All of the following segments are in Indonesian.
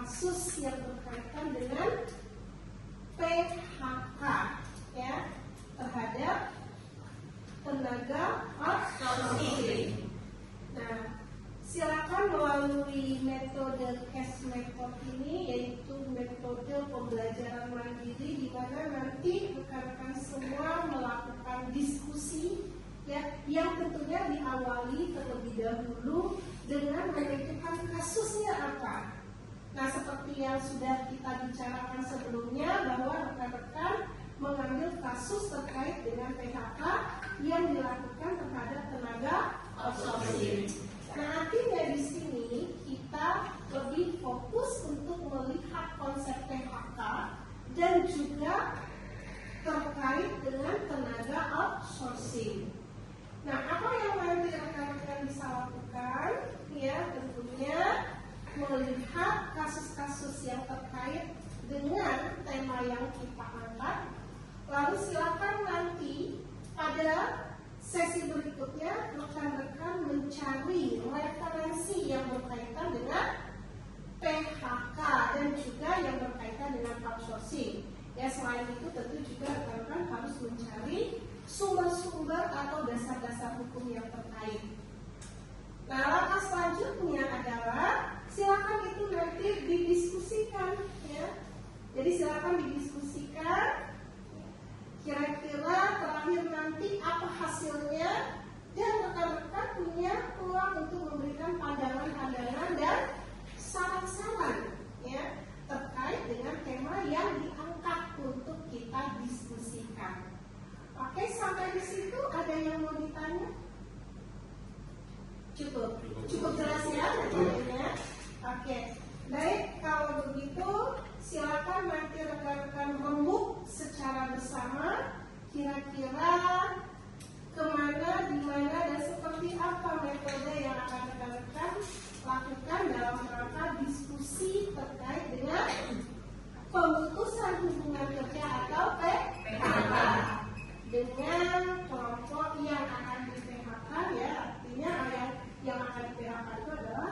kasus yang berkaitan dengan PHK ya terhadap tenaga asing. Nah, silakan melalui metode case method ini, yaitu metode pembelajaran mandiri, di mana nanti rekan-rekan semua melakukan diskusi ya, yang tentunya diawali terlebih dahulu dengan menentukan kasusnya apa. Nah, seperti yang sudah kita bicarakan sebelumnya, bahwa rekan-rekan mengambil kasus terkait dengan PHK yang dilakukan terhadap tenaga outsourcing. Nah, artinya di sini kita lebih fokus untuk melihat konsep PHK dan juga terkait dengan tenaga outsourcing. Nah, apa yang nanti rekan-rekan bisa lakukan? Ya, tentunya melihat kasus-kasus yang terkait dengan tema yang kita angkat. Lalu silakan nanti pada sesi berikutnya rekan-rekan mencari referensi yang berkaitan dengan PHK dan juga yang berkaitan dengan outsourcing. Ya, selain itu tentu juga rekan-rekan harus mencari sumber-sumber atau dasar-dasar hukum yang terkait. Nah, langkah selanjutnya adalah silakan itu nanti didiskusikan ya. Jadi silakan didiskusikan kira-kira terakhir nanti apa hasilnya, dan rekan-rekan punya peluang untuk memberikan pandangan-pandangan dan saran-saran ya terkait dengan tema yang diangkat untuk kita diskusikan. Oke, sampai di situ ada yang mau ditanya? Cukup jelas ya materinya. Oke, baik, kalau begitu silakan nanti rekan-rekan rembuk secara bersama kira-kira kemana, di mana, dan seperti apa metode yang akan rekan-rekan lakukan dalam rangka diskusi terkait dengan pemutusan hubungan kerja atau PHK dengan kelompok yang akan di PHK ya, artinya yang akan di PHK itu adalah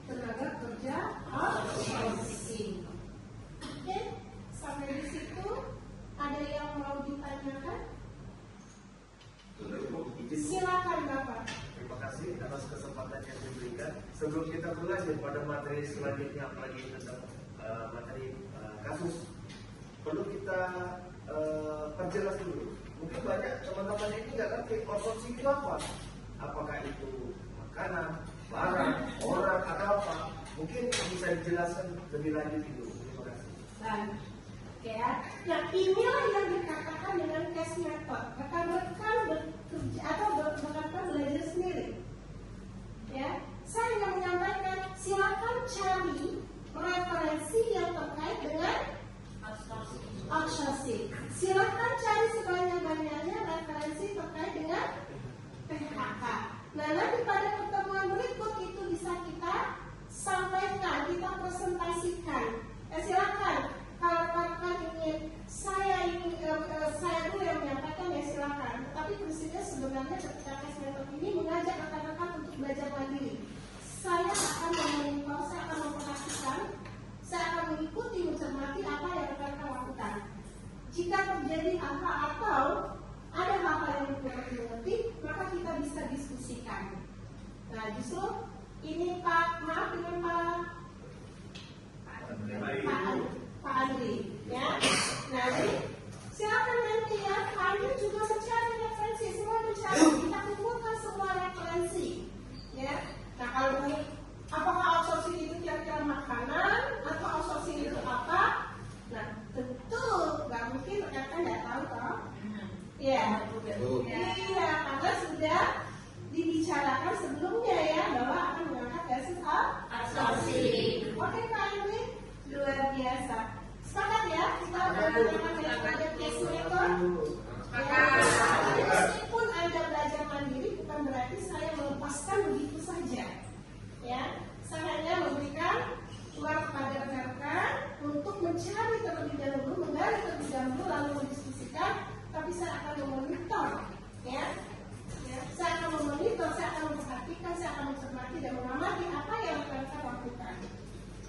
tenaga kerja outsourcing. Oke, sampai di situ ada yang mau ditanyakan? Silakan Bapak. Terima kasih atas kesempatan yang diberikan. Sebelum kita mulai pada materi selanjutnya, apalagi tentang materi kasus, perlu kita perjelas dulu. Mungkin banyak teman-teman ini nggak ngerti outsourcing itu apa. Apakah itu makanan, barang, orang, atau apa? Mungkin bisa dijelaskan lebih lanjut dulu. Terima kasih. Baik. Oke ya. Nah, inilah yang dikatakan dengan case method. Rekan-rekan bekerja atau rekan-rekan belajar sendiri. Ya, saya ingin menyampaikan, silakan cari referensi yang terkait dengan outsourcing. Silakan cari sebanyak-banyaknya referensi terkait dengan PHK. Nah, nanti pada pertemuan berikut itu bisa kita sampaikan, kita presentasikan. Silakan. Kalau rekan ingin saya dulu yang menyampaikan, ya silakan. Tetapi prinsipnya sebenarnya ketika case method ini mengajak rekan-rekan untuk belajar mandiri. Saya akan memonitor, saya akan memperhatikan, saya akan mengikuti, mencermati apa yang rekan-rekan lakukan. Jika terjadi apa atau ada hal-hal yang kurang dimengerti, maka kita bisa diskusikan. Nah, justru ini Pak Andri, ya. Nah, jadi silakan nanti ya, Pak Andri juga mencari referensi, semua mencari, kita kumpulkan semua referensi, ya. Nah, kalau apakah outsourcing itu kira-kira makanan atau outsourcing itu apa? Nah, tentu nggak mungkin rekan-rekan nggak tahu toh. Ya, iya, karena sudah dibicarakan sebelumnya ya bahwa akan mengangkat kasus outsourcing. Oke Pak Andri, luar biasa. Sepakat ya, kita menggunakan metode case method. Meskipun Anda belajar mandiri, bukan berarti saya melepaskan begitu saja. Ya, saya hanya memberikan ruang kepada rekan-rekan untuk mencari terlebih dahulu, menggali terlebih dahulu, lalu mendiskusikan. Tapi saya akan memonitor, ya. Saya akan memonitor, saya akan memperhatikan, saya akan mencermati dan mengamati apa yang rekan-rekan lakukan.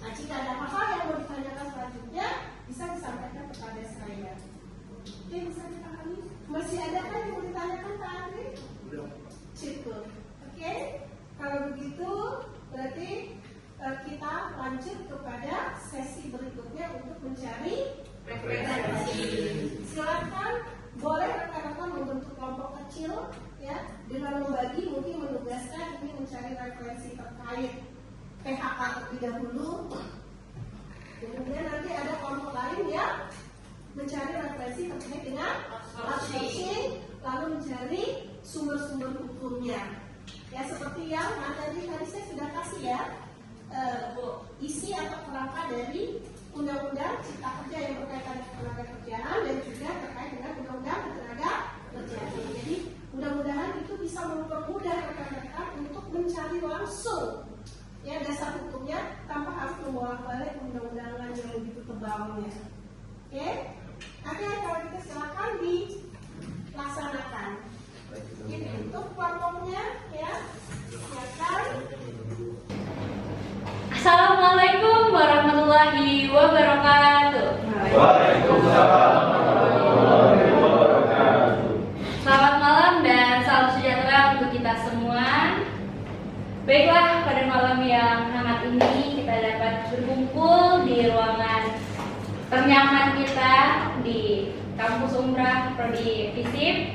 Nah, jika ada hal-hal yang mau ditanyakan selanjutnya, bisa disampaikan kepada saya. Oke, bisa dipahami? Masih ada kan yang mau ditanyakan Pak Andri? Cukup. Oke, kalau begitu berarti kita lanjut kepada sesi berikutnya untuk mencari referensi. Silakan, boleh rekan-rekan membentuk kelompok kecil ya, dengan membagi, mungkin menugaskan ini mencari referensi terkait PHK terlebih dahulu. Kemudian nanti ada kelompok lain yang mencari referensi terkait dengan outsourcing, lalu mencari sumber-sumber hukumnya. Ya, seperti yang tadi saya sudah kasih ya, isi atau kerangka dari Undang-Undang Cipta Kerja yang berkaitan dengan tenaga kerjaan dan juga terkait dengan Undang-Undang Tenaga Kerjaan. Jadi mudah-mudahan itu bisa mempermudah rekan-rekan untuk mencari langsung ya dasar hukumnya tanpa harus membolak-balik undang-undangan yang begitu tebalnya. Oke, kalau kita silakan dilaksanakan. Ini untuk kelompoknya ya, silakan. Assalamualaikum warahmatullahi wabarakatuh. Waalaikumsalam warahmatullahi wabarakatuh. Selamat malam dan salam sejahtera untuk kita semua. Baiklah, pada malam yang hangat ini kita dapat berkumpul di ruangan ternyaman kita di kampus Umrah Prodi FISIP,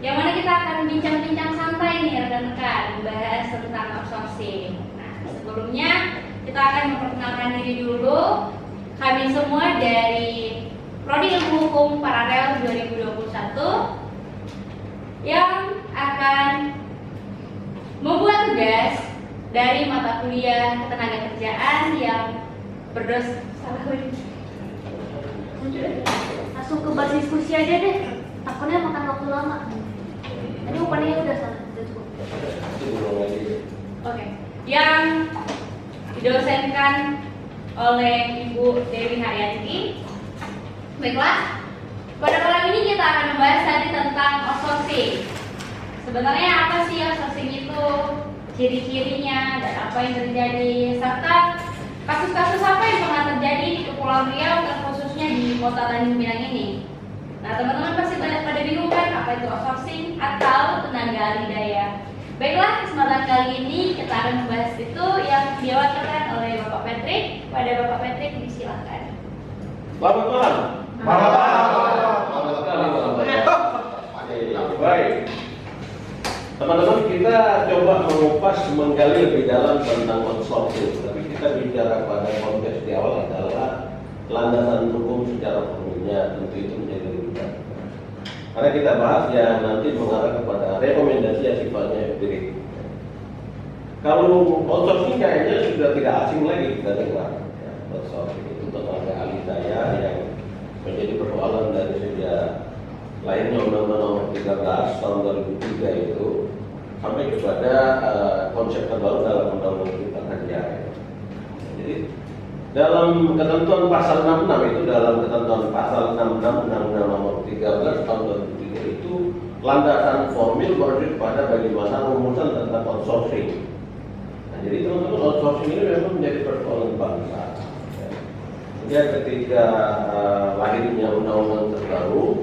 yang mana kita akan bincang-bincang santai nih rekan-rekan, membahas tentang outsourcing. Nah, sebelumnya kita akan memperkenalkan diri dulu. Kami semua dari Prodi Ilmu Hukum Paralel 2021 yang akan membuat tugas dari mata kuliah ketenagakerjaan yang langsung ke basis diskusi aja deh, takutnya makan waktu lama. Tadi upahnya udah salah, udah cukup. Oke, yang didosenkan oleh Ibu Dewi Haryanti. Baiklah, pada malam ini kita akan membahas tadi tentang outsourcing. Sebenarnya apa sih outsourcing itu, ciri-cirinya, dan apa yang terjadi, serta kasus-kasus apa yang pernah terjadi di Kepulauan Riau, dan khususnya di Kota Tanjung Pinang ini. Nah, teman-teman pasti pada bingung kan apa itu outsourcing atau tenaga alih daya. Baiklah, kesempatan kali ini kita akan membahas itu yang diwakilkan oleh Bapak Patrick. Pada Bapak Patrick, disilakan. Selamat malam. Malam. Selamat sekali, baik. Teman-teman, kita coba mengupas, menggali lebih dalam tentang outsourcing. Tapi kita bicara pada konteks di awal adalah landasan hukum secara formilnya, tentu itu menjadi lebih baik. Karena kita bahas ya nanti mengarah kepada rekomendasi yang sifatnya empirik. Kalau outsourcing kayaknya sudah tidak asing lagi kita dengar. Ya, outsourcing itu tenaga alih daya yang menjadi persoalan dari sejak lahirnya Undang-Undang Nomor 13 tahun 2003 itu sampai kepada konsep terbaru dalam Undang-Undang Cipta Kerja. Jadi dalam ketentuan pasal 66 itu, dalam ketentuan pasal 66 Undang-Undang Nomor 13 tahun 2003 itu landasan formil merujuk pada bagaimana rumusan tentang outsourcing. Nah, jadi teman-teman, outsourcing ini memang menjadi persoalan bangsa. Ya, ketika lahirnya undang-undang terbaru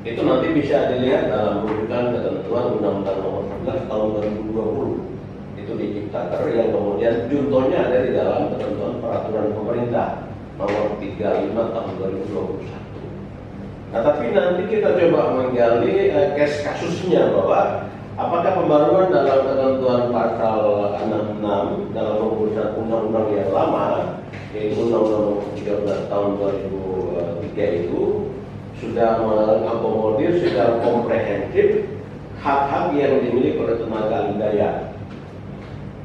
itu nanti bisa dilihat dalam rujukan ketentuan Undang-Undang Nomor 11 tahun 2020 itu di Ciptaker, yang kemudian juntonya ada di dalam ketentuan peraturan pemerintah Nomor 35 tahun 2021. Nah, tapi nanti kita coba menggali case kasusnya bahwa apakah pembaruan dalam ketentuan pasal 66 dalam pengurusan undang-undang yang lama, yaitu Undang-Undang Nomor 13 tahun 2003 itu sudah mengakomodir secara komprehensif hak-hak yang dimiliki oleh tenaga alih daya.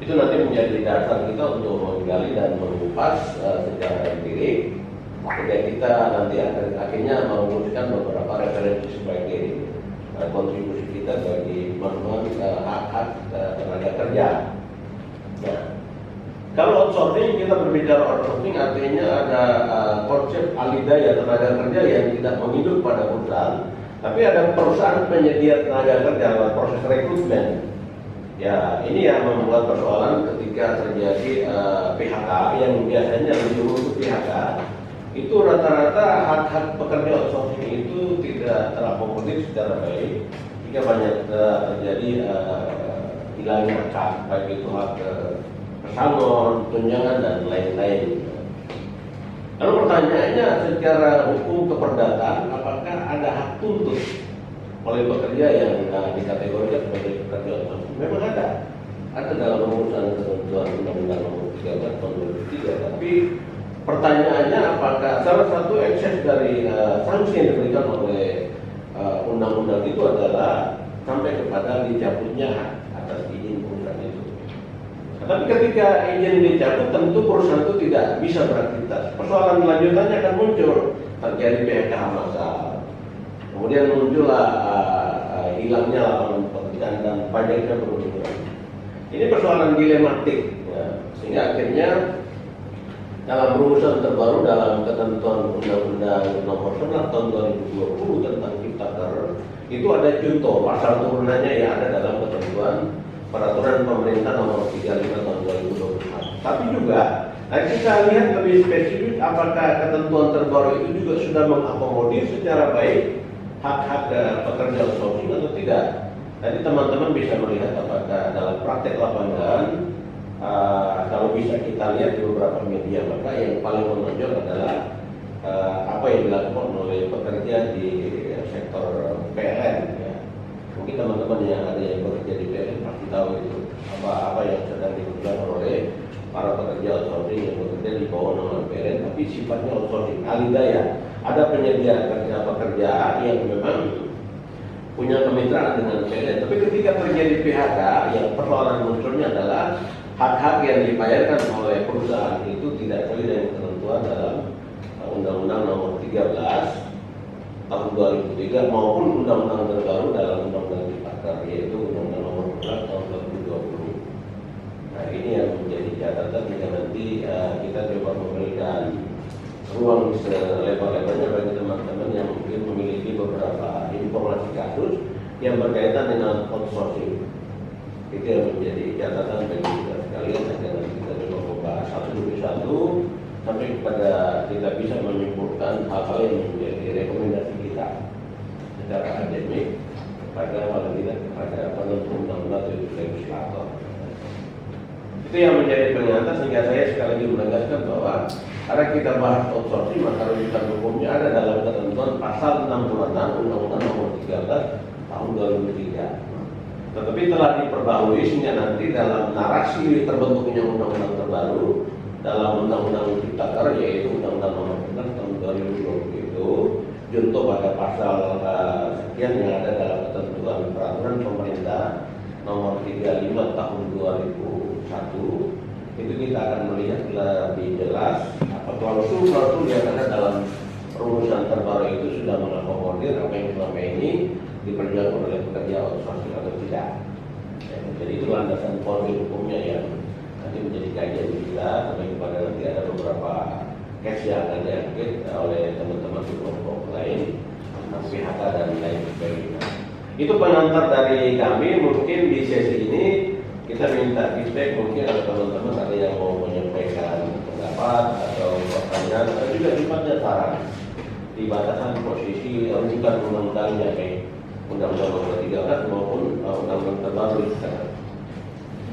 Itu nanti menjadi dasar kita untuk menggali dan mengupas secara empirik. Kemudian kita nanti akhirnya merumuskan beberapa referensi sebagai kontribusi kita bagi memenuhi hak-hak tenaga kerja. Nah, kalau outsourcing, kita berbicara outsourcing artinya ada konsep alih daya tenaga kerja yang tidak menginduk pada perusahaan, tapi ada perusahaan penyedia tenaga kerja dalam proses rekrutmen. Ya, ini yang membuat persoalan ketika terjadi PHK yang biasanya lebih untuk PHK itu rata-rata hak-hak pekerja outsourcing itu tidak terakomodir secara baik jika banyak terjadi hilangnya hak, baik itu hak pesangon, tunjangan dan lain-lain. Lalu pertanyaannya secara hukum keperdataan apakah ada hak tuntut oleh pekerja yang dikategorikan sebagai pekerja outsourcing? Memang ada dalam rumusan ketentuan Undang-Undang Nomor 13 Tahun 2003. Tapi pertanyaannya apakah salah satu ekses dari sanksi yang diberikan oleh undang-undang itu adalah sampai kepada dicabutnya hak atas izin perusahaan itu. Tapi ketika izin dicabut tentu perusahaan itu tidak bisa beraktivitas. Persoalan lanjutannya akan muncul, terjadi PHK massal. Kemudian muncullah hilangnya lapangan pekerjaan dan pajaknya berkurang. Ini persoalan dilematik, ya. Sehingga akhirnya dalam rumusan terbaru dalam ketentuan Undang-Undang Nomor 11 Tahun 2020 tentang Cipta Kerja itu ada contoh pasal turunannya yang ada dalam ketentuan Peraturan Pemerintah Nomor 35 Tahun 2024. Tapi juga kita lihat lebih spesifik apakah ketentuan terbaru itu juga sudah mengakomodir secara baik hak-hak pekerja outsourcing atau tidak. Tadi teman-teman bisa melihat apakah dalam praktek lapangan kalau bisa kita lihat di beberapa media, maka yang paling menonjol adalah apa yang dilakukan oleh pekerja di sektor PLN. Ya. Mungkin teman-teman yang ada yang bekerja di PLN pasti tahu itu apa yang sedang dikerjakan oleh para pekerja outsourcing yang bekerja di bawah naungan PLN, tapi sifatnya outsourcing. Alidaya, ada penyedia pekerja yang memang punya kemitraan dengan PLN. Tapi ketika terjadi PHK, yang persoalan munculnya adalah hak-hak yang dibayarkan oleh perusahaan itu tidak sesuai dengan ketentuan dalam Undang-Undang Nomor 13 Tahun 2003 maupun Undang-Undang terbaru dalam Undang-Undang Cipta Kerja, yaitu Undang-Undang Nomor 11 Tahun 2020. Nah, ini yang menjadi catatan jika nanti kita coba memberikan ruang selebar-lebarnya bagi teman-teman yang mungkin memiliki beberapa informasi kasus yang berkaitan dengan outsourcing. Itu yang menjadi catatan bagi kita sekalian agar kita coba membahas satu demi satu sampai kepada kita bisa menyimpulkan hal-hal yang menjadi rekomendasi kita secara akademik pada paling tidak kepada penentu undang-undang atau legislator. Itu yang menjadi pengantar sehingga saya sekali lagi menegaskan bahwa karena kita bahas outsourcing maka rujukan hukumnya ada dalam ketentuan pasal 66 Undang-Undang Nomor 13 Tahun 2003. Tetapi telah diperbarui sehingga nanti dalam narasi terbentuknya undang-undang terbaru dalam Undang-Undang Cipta Kerja yaitu Undang-Undang Nomor 11 Tahun 2020 itu junto pada pasal sekian yang ada dalam ketentuan Peraturan Pemerintah Nomor 35 Tahun 2001 itu kita akan melihat lebih jelas apa klausul-klausul yang ada dalam rumusan terbaru itu sudah mengakomodir apa yang selama ini diperjuangkan oleh pekerja outsourcing atau tidak. Ya, jadi itu landasan formil hukumnya yang nanti menjadi kajian kita sampai kepada nanti ada beberapa case yang akan diangkat oleh teman-teman di kelompok lain tentang PHK dan lain sebagainya. Itu pengantar dari kami. Mungkin di sesi ini kita minta feedback, mungkin ada teman-teman ada yang mau menyampaikan pendapat atau pertanyaan atau juga sifatnya saran di batasan posisi rujukan undang-undangnya baik Undang-Undang Nomor 13 maupun Undang-Undang terbaru sekarang.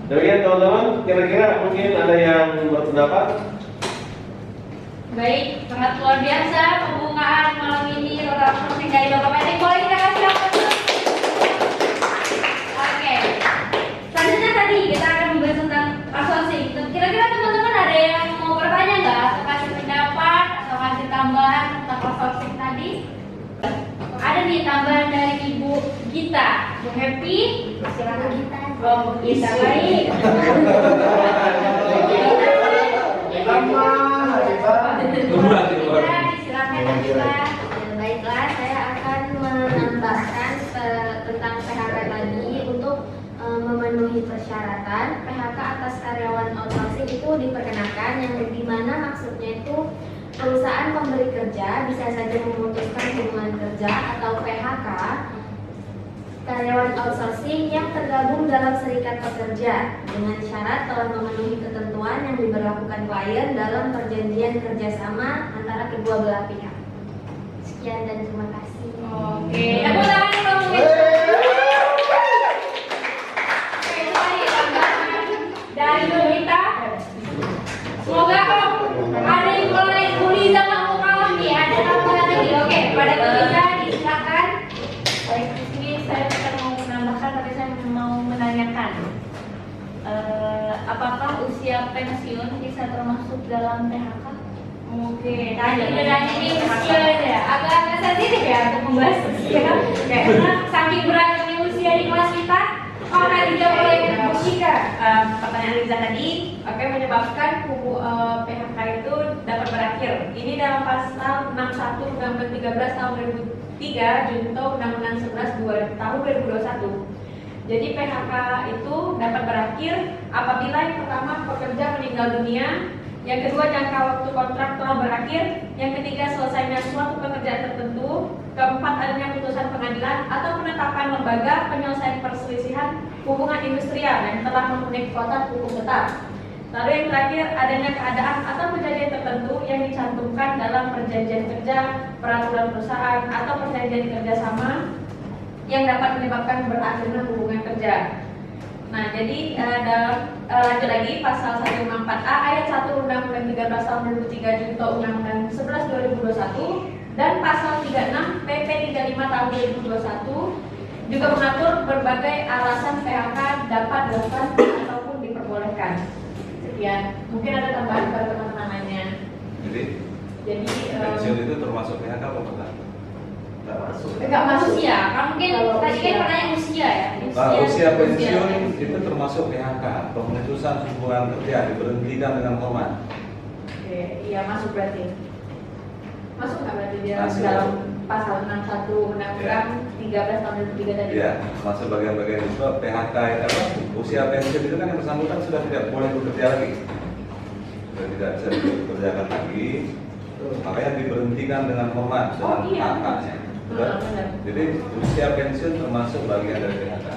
Demikian teman-teman, kira-kira mungkin ada yang berpendapat? Baik, sangat luar biasa pembukaan malam ini tentang outsourcing dari Bapak Menteri. Boleh kita kasih aplaus? Oke. Selanjutnya tadi kita akan membahas tentang outsourcing. Kira-kira teman-teman ada yang mau bertanya nggak? Atau kasih pendapat atau kasih tambahan tentang outsourcing tadi? Ada nih tambahan dari Ibu Gita, Bu Happy. Silakan Gita. Oh, Bu Gita baik. Baiklah, saya akan menambahkan tentang PHK tadi untuk memenuhi persyaratan PHK atas karyawan outsourcing itu diperkenakan, yang dimana maksudnya itu perusahaan pemberi kerja bisa saja memutuskan hubungan kerja atau PHK karyawan outsourcing yang tergabung dalam serikat pekerja dengan syarat telah memenuhi ketentuan yang diberlakukan klien dalam perjanjian kerjasama antara kedua belah pihak. Sekian dan terima kasih. Oke, tepuk tangan dulu mungkin. Oke, itu tadi tambahan dari kita. Semoga kalau ada yang mulai bully sama kawan nih, ada tambahan lagi. Oke, pada kita disilakan. Baik, di sini saya bukan mau menambahkan, tapi saya mau menanyakan. Apakah usia pensiun bisa termasuk dalam PHK? Oke, tadi bedanya ini usia ya, agak sensitif ya untuk membahas usia. Karena saking beratnya usia di kelas kita, maka dijawab oleh Bu Shika. Pertanyaan Riza tadi, oke, menyebabkan PHK itu dapat berakhir. Ini dalam pasal 61 Undang-Undang 13 tahun 2003, junto Undang-Undang 11 tahun 2021. Jadi PHK itu dapat berakhir apabila yang pertama pekerja meninggal dunia, yang kedua jangka waktu kontrak telah berakhir, yang ketiga selesainya suatu pekerjaan tertentu, keempat adanya putusan pengadilan atau penetapan lembaga penyelesaian perselisihan hubungan industrial yang telah memenuhi kuota hukum tetap. Lalu yang terakhir adanya keadaan atau kejadian tertentu yang dicantumkan dalam perjanjian kerja, peraturan perusahaan atau perjanjian kerjasama yang dapat menyebabkan berakhirnya hubungan kerja. Nah, jadi lanjut lagi pasal 154A ayat 1 Undang-Undang 13 tahun 2003 junto Undang-Undang 11 2021 dan pasal 36 PP 35 tahun 2021 juga mengatur berbagai alasan PHK dapat dilakukan ataupun diperbolehkan. Sekian, mungkin ada tambahan pada teman-teman lainnya. Jadi pensiun itu termasuk PHK apa bukan? Enggak masuk ya, kan mungkin tadi kan pertanyaan usia ya. Usia pensiun itu termasuk PHK, pemutusan hubungan kerja diberhentikan dengan hormat. Oke, iya masuk berarti. Masuk nggak berarti dia Masuk. dalam pasal 61 Undang-Undang 13 tahun 2003 tadi? Ya, masuk bagian-bagian itu PHK apa? Usia pensiun itu kan yang bersangkutan sudah tidak boleh bekerja lagi, sudah tidak bisa dikerjakan lagi, makanya diberhentikan dengan hormat dengan iya. hak-haknya. Benar. Jadi usia pensiun termasuk bagian dari PHK.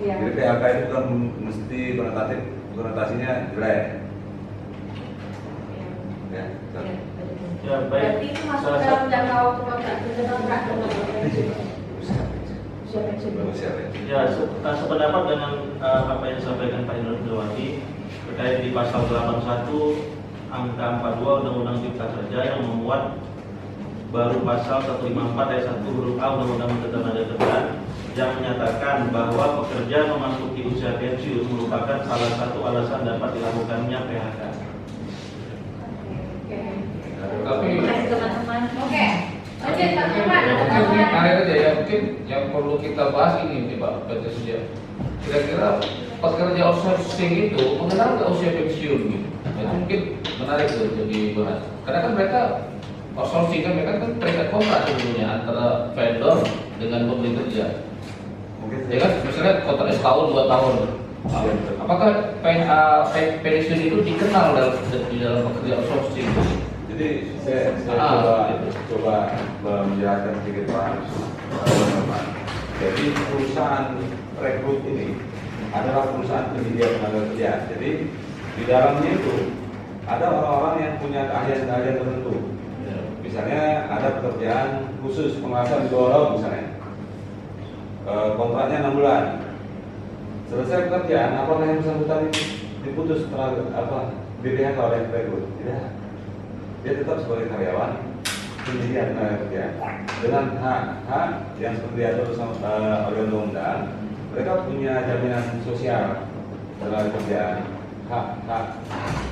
Iya. Jadi PHK itu bukan mesti konotasinya jelek. Ya, Ya, baik. Berarti itu masuk dalam jangka waktu kontrak kerja dalam berakhir pensiun. usia pensiun. Usia pensiun. Usia pensiun. Ya, sependapat dengan apa yang disampaikan Pak Indra Dewati terkait di pasal 81 angka 42 Undang-Undang Cipta Kerja yang memuat baru pasal 154 ayat 1 huruf A Undang-Undang Ketenagakerjaan yang menyatakan bahwa pekerja memasuki usia pensiun merupakan salah satu alasan dapat dilakukannya PHK. Oke. Tapi Terima kasih teman-teman. Oke. Lanjut Pak mungkin Firman. menarik aja ya, mungkin yang perlu kita bahas ini Pak PT Suja. Kira-kira pekerja outsourcing itu mengenal nggak usia pensiun gitu? Itu mungkin menarik tuh jadi bahas. Karena kan mereka outsourcing kan mereka kan terikat kontrak sebetulnya antara vendor dengan pemberi kerja. Mungkin Ya kan, misalnya kontraknya setahun 2 tahun. Apakah pensiun itu dikenal di dalam pekerja outsourcing? Jadi saya coba menjelaskan sedikit Pak. Jadi perusahaan rekrut ini adalah perusahaan penyedia tenaga kerja. Jadi di dalamnya itu ada orang-orang yang punya keahlian-keahlian tertentu. Misalnya ada pekerjaan khusus pengawasan di bawah laut misalnya. Kontraknya 6 bulan. Selesai pekerjaan, apakah yang bersangkutan ini diputus di-PHK oleh rekrut? Tidak. Dia tetap sebagai karyawan penyedia tenaga kerja dengan hak-hak yang seperti diatur oleh undang-undang. Mereka punya jaminan sosial tenaga kerja, hak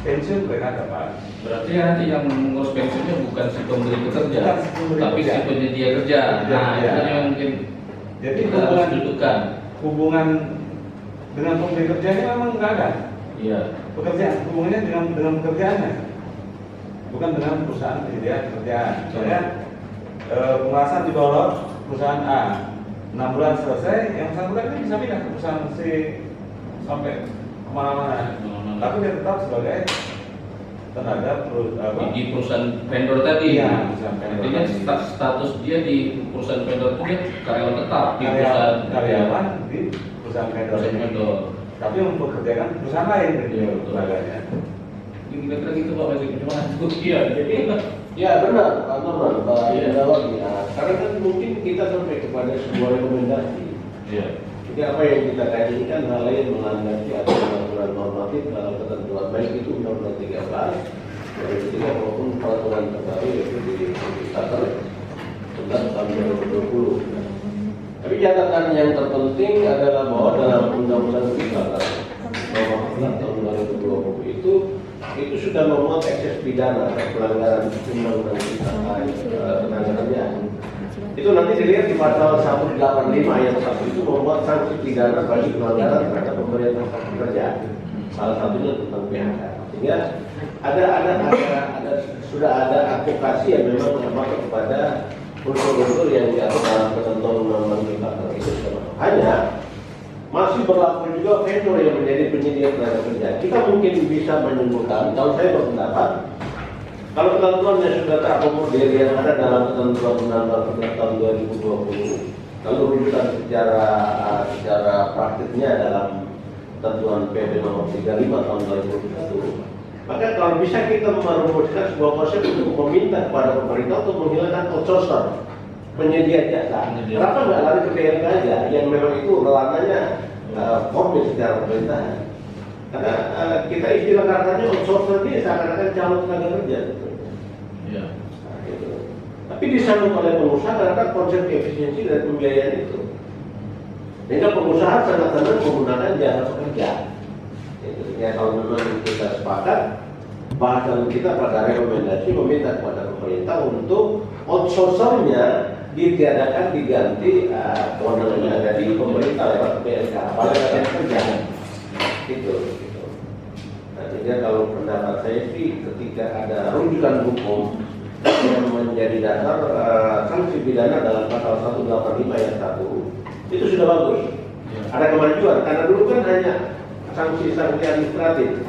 pensiun mereka dapat. Berarti nanti yang mengurus pensiunnya bukan si pemberi pekerja, Bukan si pemberi tapi kerja. si penyedia kerja. Nah, Iya. itu yang mungkin Jadi kita harus dudukan. hubungan dengan pemberi kerjanya memang nggak ada. Iya. Pekerjaan hubungannya dengan pekerjaannya, bukan dengan perusahaan penyedia pekerjaan. Misalnya pengawasan di bawah perusahaan A 6 bulan selesai, yang bersangkutan ini bisa pindah ke perusahaan C sampai kemana-mana. Tapi dia tetap sebagai tenaga di perusahaan vendor tadi. Iya, perusahaan vendor Artinya tadi. status dia di perusahaan vendor itu dia karyawan tetap di perusahaan karyawan di perusahaan vendor. perusahaan vendor. Tapi mempekerjakan perusahaan lain Iya, betul. tenaganya. Ini kira-kira gitu Pak Basuki, cuma itu iya. Jadi Ya benar, Pak Norman, Pak Indrawati. Karena kan mungkin kita sampai kepada sebuah rekomendasi. iya. Jadi apa yang kita kaji ini kan hal lain melandasi aturan normatif dalam ketentuan baik itu Undang-Undang 13 maupun peraturan terbaru yaitu di Disnaker 11 tahun 2020. Tapi catatan yang terpenting adalah bahwa dalam Undang-Undang Disnaker nomor 11 tahun 2020 itu sudah memuat ekses pidana atas pelanggaran Undang-Undang Tenaga Kerjaan. Itu nanti dilihat di pasal 185 ayat 1 itu memuat sanksi pidana bagi pelanggaran terhadap pemberian hak pekerjaan. Salah satunya tentang PHK. Sehingga sudah ada advokasi yang memang termasuk kepada unsur-unsur yang diatur dalam ketentuan Undang-Undang Tenaga Kerjaan. Hanya masih berlaku juga vendor yang menjadi penyedia tenaga kerja. Kita mungkin bisa menyimpulkan, kalau saya berpendapat, kalau ketentuannya sudah terakomodir yang ada dalam ketentuan Undang-Undang tahun 2020, lalu rujukan secara praktiknya dalam ketentuan PP nomor 35 tahun 2021, maka kalau bisa kita merumuskan sebuah konsep untuk meminta kepada pemerintah untuk menghilangkan outsourcer, penyedia jasa. Kenapa nggak lari ke PLK aja yang memang itu ranahnya formil secara pemerintahan? Karena kita istilah katanya outsourcer ini seakan-akan calon tenaga kerja. Iya. Nah, gitu. Tapi disambung oleh pengusaha karena konsep efisiensi dan pembiayaan itu. Sehingga pengusaha sangat senang menggunakan jasa pekerja. Gitu. Ya kalau memang kita sepakat, bahasan kita pada rekomendasi meminta kepada pemerintah untuk outsourcernya ditiadakan diganti kewenangan yang ada di pemerintah lewat PLK, Balai Kerja. Gitu. Nah, jadi kalau pendapat saya sih ketika ada rujukan hukum yang menjadi dasar sanksi pidana dalam pasal 185 ayat 1 itu sudah bagus. Ada kemajuan karena dulu kan hanya sanksi administratif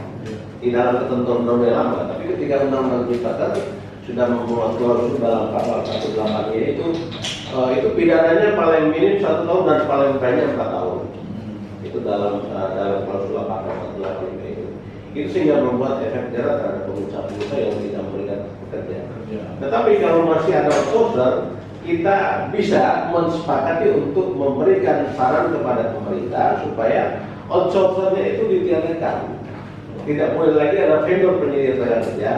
di dalam ketentuan undang-undang lama, tapi ketika undang-undang Cipta sudah memuat klausul dalam pasal 18 ini itu pidananya paling minim 1 tahun dan paling banyak 4 tahun. Itu dalam klausul pasal 18 itu. Itu sehingga membuat efek jerah terhadap pengusaha-pengusaha yang tidak memberikan pekerja. Tetapi kalau masih ada outsourcer, kita bisa mensepakati untuk memberikan saran kepada pemerintah supaya outsourcernya itu ditiadakan. Tidak boleh lagi ada vendor penyedia tenaga kerja.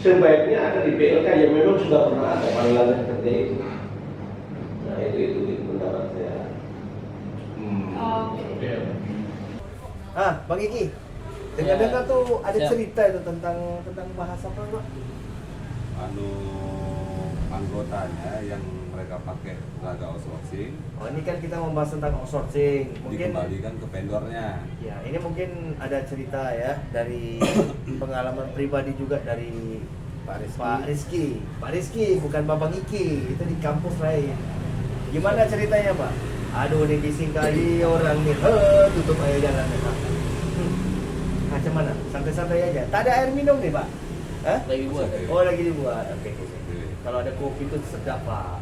Sebaiknya ada di PLK yang memang sudah pernah ada panggilan kerja itu. Nah itu pendapat saya. Oke. Bang Iki, dengar-dengar tuh ada cerita itu tentang bahasa apa Pak? Anggotanya yang mereka pakai tenaga outsourcing Oh ini kan kita membahas tentang outsourcing. Mungkin dikembalikan ke vendornya. ya ini mungkin ada cerita ya dari pengalaman pribadi juga dari Pak Rizky. Pak Rizky bukan Babang Iki, itu di kampus lain. Gimana ceritanya Pak? Aduh ini disingkahi orang nih, tutup aja jalan Pak. Macam mana? Santai-santai aja. Tak ada air minum nih Pak? Hah? Lagi buat. Oh lagi dibuat. Oke. Kalau ada kopi itu sedap Pak.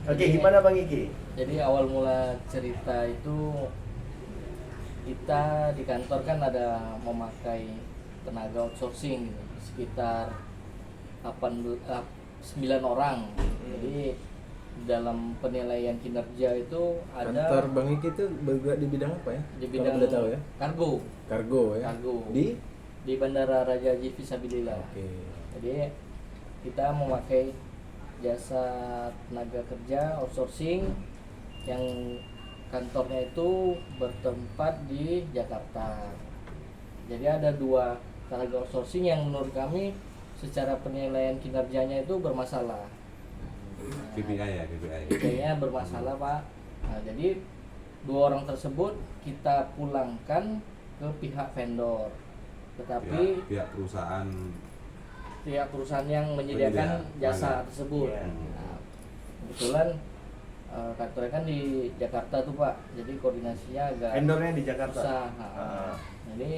Oke, gimana Bang Iki? Jadi awal mula cerita itu kita di kantor kan ada memakai tenaga outsourcing sekitar 9 orang. Jadi dalam penilaian kinerja itu ada Kantor Bang Iki itu bergerak di bidang apa ya? di Kalau bidang udah tahu ya. kargo Ya. Kargo. Di Bandara Raja Haji Fisabilillah. Oke. Jadi kita memakai jasa tenaga kerja outsourcing yang kantornya itu bertempat di Jakarta. Jadi ada 2 tenaga outsourcing yang menurut kami secara penilaian kinerjanya itu bermasalah. KPI-nya bermasalah Pak. Nah, jadi 2 orang tersebut kita pulangkan ke pihak vendor. Tetapi pihak perusahaan yang menyediakan jasa Penyedia. tersebut. Nah, kebetulan kantornya kan di Jakarta tuh Pak, jadi koordinasinya agak Vendornya di Jakarta. susah. Jadi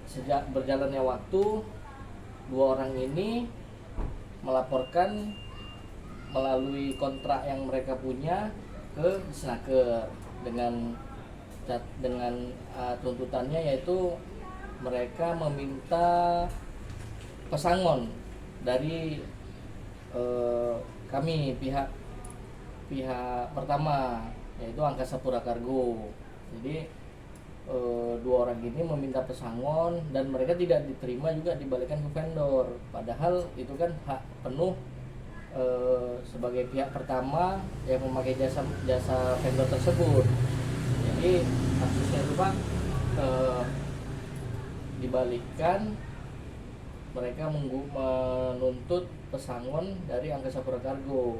sejak berjalannya waktu, 2 orang ini melaporkan melalui kontrak yang mereka punya ke Disnaker dengan tuntutannya yaitu mereka meminta pesangon dari kami pihak pertama yaitu Angkasa Pura Cargo. Jadi 2 orang ini meminta pesangon dan mereka tidak diterima juga dibalikan ke vendor, padahal itu kan hak penuh sebagai pihak pertama yang memakai jasa vendor tersebut. Jadi kasusnya itu Pak dibalikan, mereka menuntut pesangon dari Angkasa Pura Cargo.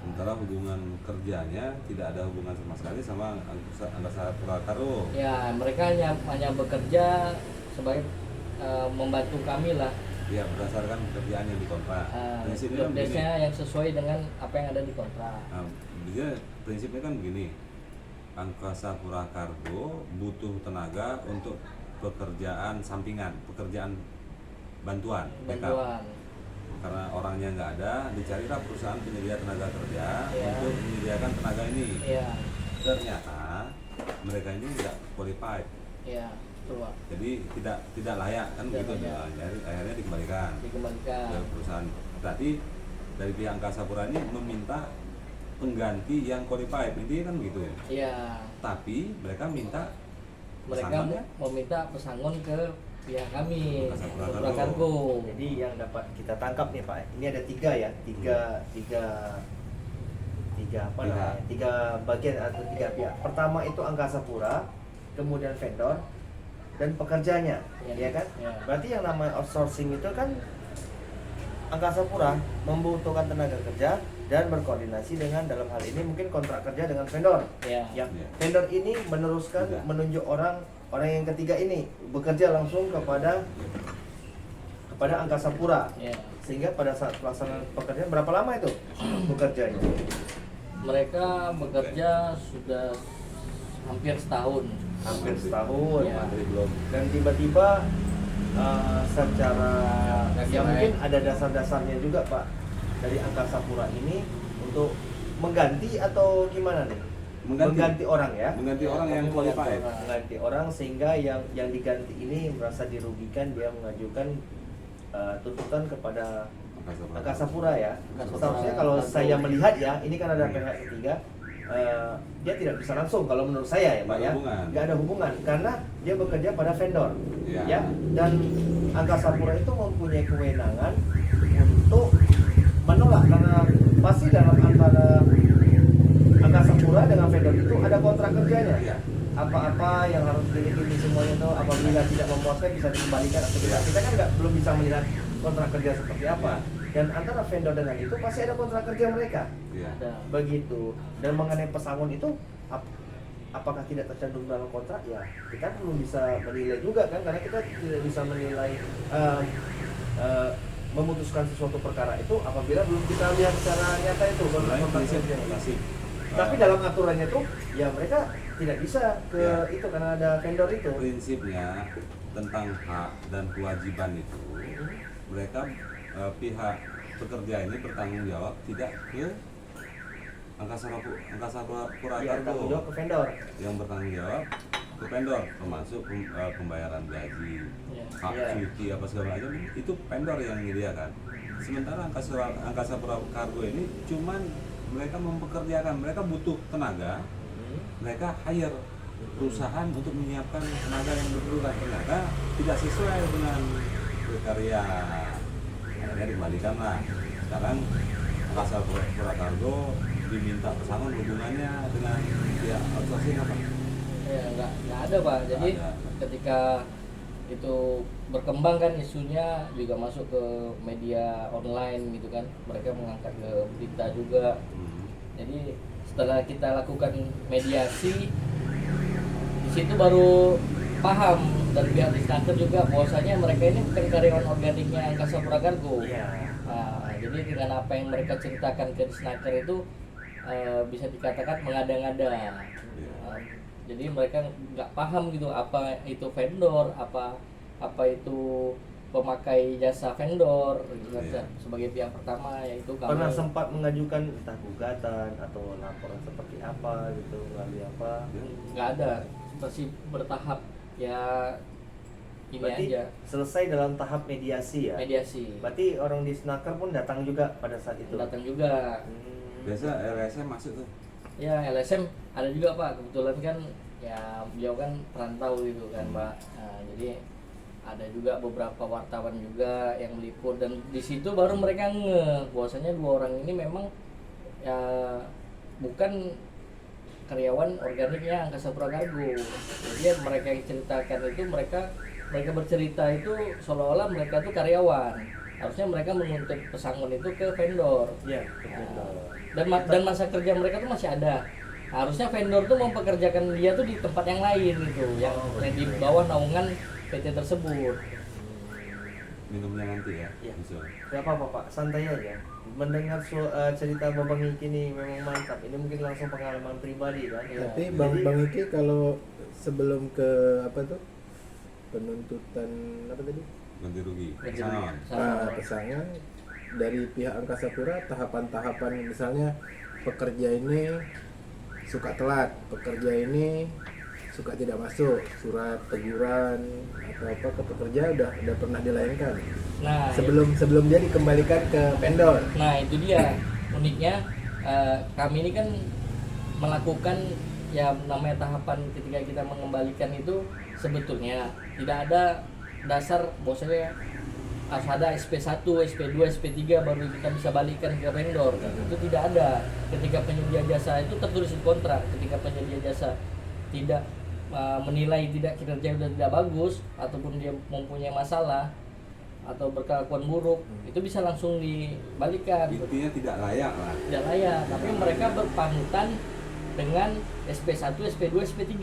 Sementara hubungan kerjanya tidak ada hubungan sama sekali sama Angkasa Pura Cargo. Ya, mereka hanya bekerja sebagai membantu kami lah. Ya, berdasarkan pekerjaan yang dikontrak. Prinsipnya Job begini. desk-nya yang sesuai dengan apa yang ada di kontrak. Prinsipnya kan begini. Angkasa Pura Cargo butuh tenaga untuk pekerjaan sampingan, pekerjaan bantuan. backup. Karena orangnya nggak ada, dicarilah perusahaan penyedia tenaga kerja untuk menyediakan tenaga ini. Ternyata mereka ini nggak qualified. Betul, Pak. Jadi tidak layak kan begitu. Akhirnya dikembalikan ke perusahaan. Berarti dari pihak Angkasa Pura ini meminta pengganti yang qualified, intinya kan begitu. Tapi mereka meminta pesangon ke pihak kami, Angkasa Pura Cargo. Jadi yang dapat kita tangkap nih Pak, ini ada 3 ya, tiga bagian atau 3 pihak. Pertama itu Angkasa Pura, kemudian vendor dan pekerjanya, ya kan? Berarti yang namanya outsourcing itu kan Angkasa Pura membutuhkan tenaga kerja dan berkoordinasi dengan dalam hal ini mungkin kontrak kerja dengan vendor. Ya, vendor ini menunjuk orang yang ketiga ini bekerja langsung kepada Angkasa Pura. Sehingga pada saat pelaksanaan pekerjaan berapa lama itu bekerjanya? Mereka bekerja sudah hampir setahun. Dan tiba-tiba secara mungkin ada dasar-dasarnya juga Pak dari Angkasa Pura ini untuk mengganti atau gimana nih? Mengganti orang ya? Mengganti orang yang qualified. Mengganti orang sehingga yang diganti ini merasa dirugikan, dia mengajukan tuntutan kepada Angkasa Pura ya. Seharusnya kalau saya melihat ya, ini kan ada pihak ketiga, dia tidak bisa langsung kalau menurut saya ya Pak ya, nggak ada hubungan karena dia bekerja pada vendor ya, dan Angkasa Pura itu mempunyai kewenangan untuk menolak karena pasti dalam antara Angkasa Pura dengan vendor itu ada kontrak kerjanya. Apa-apa yang harus dimiliki semuanya itu apabila tidak memuaskan bisa dikembalikan atau tidak. Kita kan belum bisa melihat kontrak kerja seperti apa. Dan antara vendor dengan itu pasti ada kontrak kerja mereka. Begitu. Dan mengenai pesangon itu apakah tidak tercantum dalam kontrak ya kita belum bisa menilai juga kan, karena kita tidak bisa menilai memutuskan sesuatu perkara itu apabila belum kita lihat secara nyata itu kontrak kerja. Tapi dalam aturannya tuh ya mereka tidak bisa ke itu karena ada vendor itu. Prinsipnya tentang hak dan kewajiban itu mereka pihak pekerja ini bertanggung jawab tidak ke Angkasa Pura Cargo, ke vendor. Yang bertanggung jawab ke vendor, termasuk pembayaran gaji, hak cuti apa segala macam itu vendor yang menyediakan. Sementara Angkasa Pura Cargo ini cuman mereka mempekerjakan, mereka butuh tenaga, mereka hire perusahaan untuk menyiapkan tenaga yang berkebutuhan, ternyata tidak sesuai dengan kriteria, akhirnya dikembalikan lah. Sekarang Angkasa Pura Cargo diminta pesangon, hubungannya dengan pihak outsourcing apa? Nggak ada Pak. Jadi ketika itu berkembang kan isunya juga masuk ke media online gitu kan, mereka mengangkat ke berita juga. Jadi setelah kita lakukan mediasi di situ baru paham dari pihak Disnaker juga bahwasanya mereka ini bukan karyawan organiknya Angkasa Pura Cargo. Jadi dengan apa yang mereka ceritakan ke Disnaker itu bisa dikatakan mengada-ngada. Jadi mereka nggak paham gitu apa itu vendor, apa itu pemakai jasa vendor gitu kan. Iya. Sebagai pihak pertama yaitu Pernah kami. sempat mengajukan entah gugatan atau laporan seperti apa gitu, melalui apa? Nggak ada, masih bertahap ya, ini Berarti aja selesai dalam tahap mediasi ya? mediasi. Berarti orang di Snaker pun datang juga pada saat itu? Datang juga. Biasa LSM masuk tuh. Ya LSM ada juga Pak, kebetulan kan ya beliau kan perantau gitu kan Pak. Nah, jadi ada juga beberapa wartawan juga yang meliput, dan di situ baru mereka bahwasanya 2 orang ini memang ya bukan karyawan organiknya Angkasa Pura Kargo. Jadi mereka yang ceritakan itu mereka bercerita itu seolah-olah mereka itu karyawan. Harusnya mereka menuntut pesangon itu ke vendor. Iya, ke vendor. Dan masa kerja mereka tuh masih ada. Harusnya vendor tuh mempekerjakan dia tuh di tempat yang lain gitu, yang di bawah naungan PT tersebut. Minumnya nanti ya. Iya. Bisa. Gak apa-apa Pak, santai aja. Mendengar cerita Babang Iki ini memang mantap. Ini mungkin langsung pengalaman pribadi kan? Tapi Jadi, Bang Iki kalau sebelum ke apa tuh penuntutan apa tadi? Ganti rugi. Ganti Pesangon. rugi. Pesangon dari pihak Angkasa Pura, tahapan-tahapan misalnya pekerja ini suka telat, pekerja ini suka tidak masuk, surat teguran atau apa ke pekerja udah pernah dilayangkan. Nah, Sebelum dia dikembalikan ke vendor. Nah itu dia uniknya, kami ini kan melakukan ya namanya tahapan ketika kita mengembalikan itu sebetulnya tidak ada dasar bahwasanya harus ada SP1, SP2, SP3 baru kita bisa balikan ke vendor. Itu tidak ada. Ketika penyedia jasa itu tertulis di kontrak, ketika penyedia jasa tidak menilai tidak kinerja sudah tidak bagus ataupun dia mempunyai masalah atau berkelakuan buruk, itu bisa langsung dibalikan. Intinya tidak layak lah. Tidak layak, tapi mereka berpanutan dengan SP1, SP2, SP3.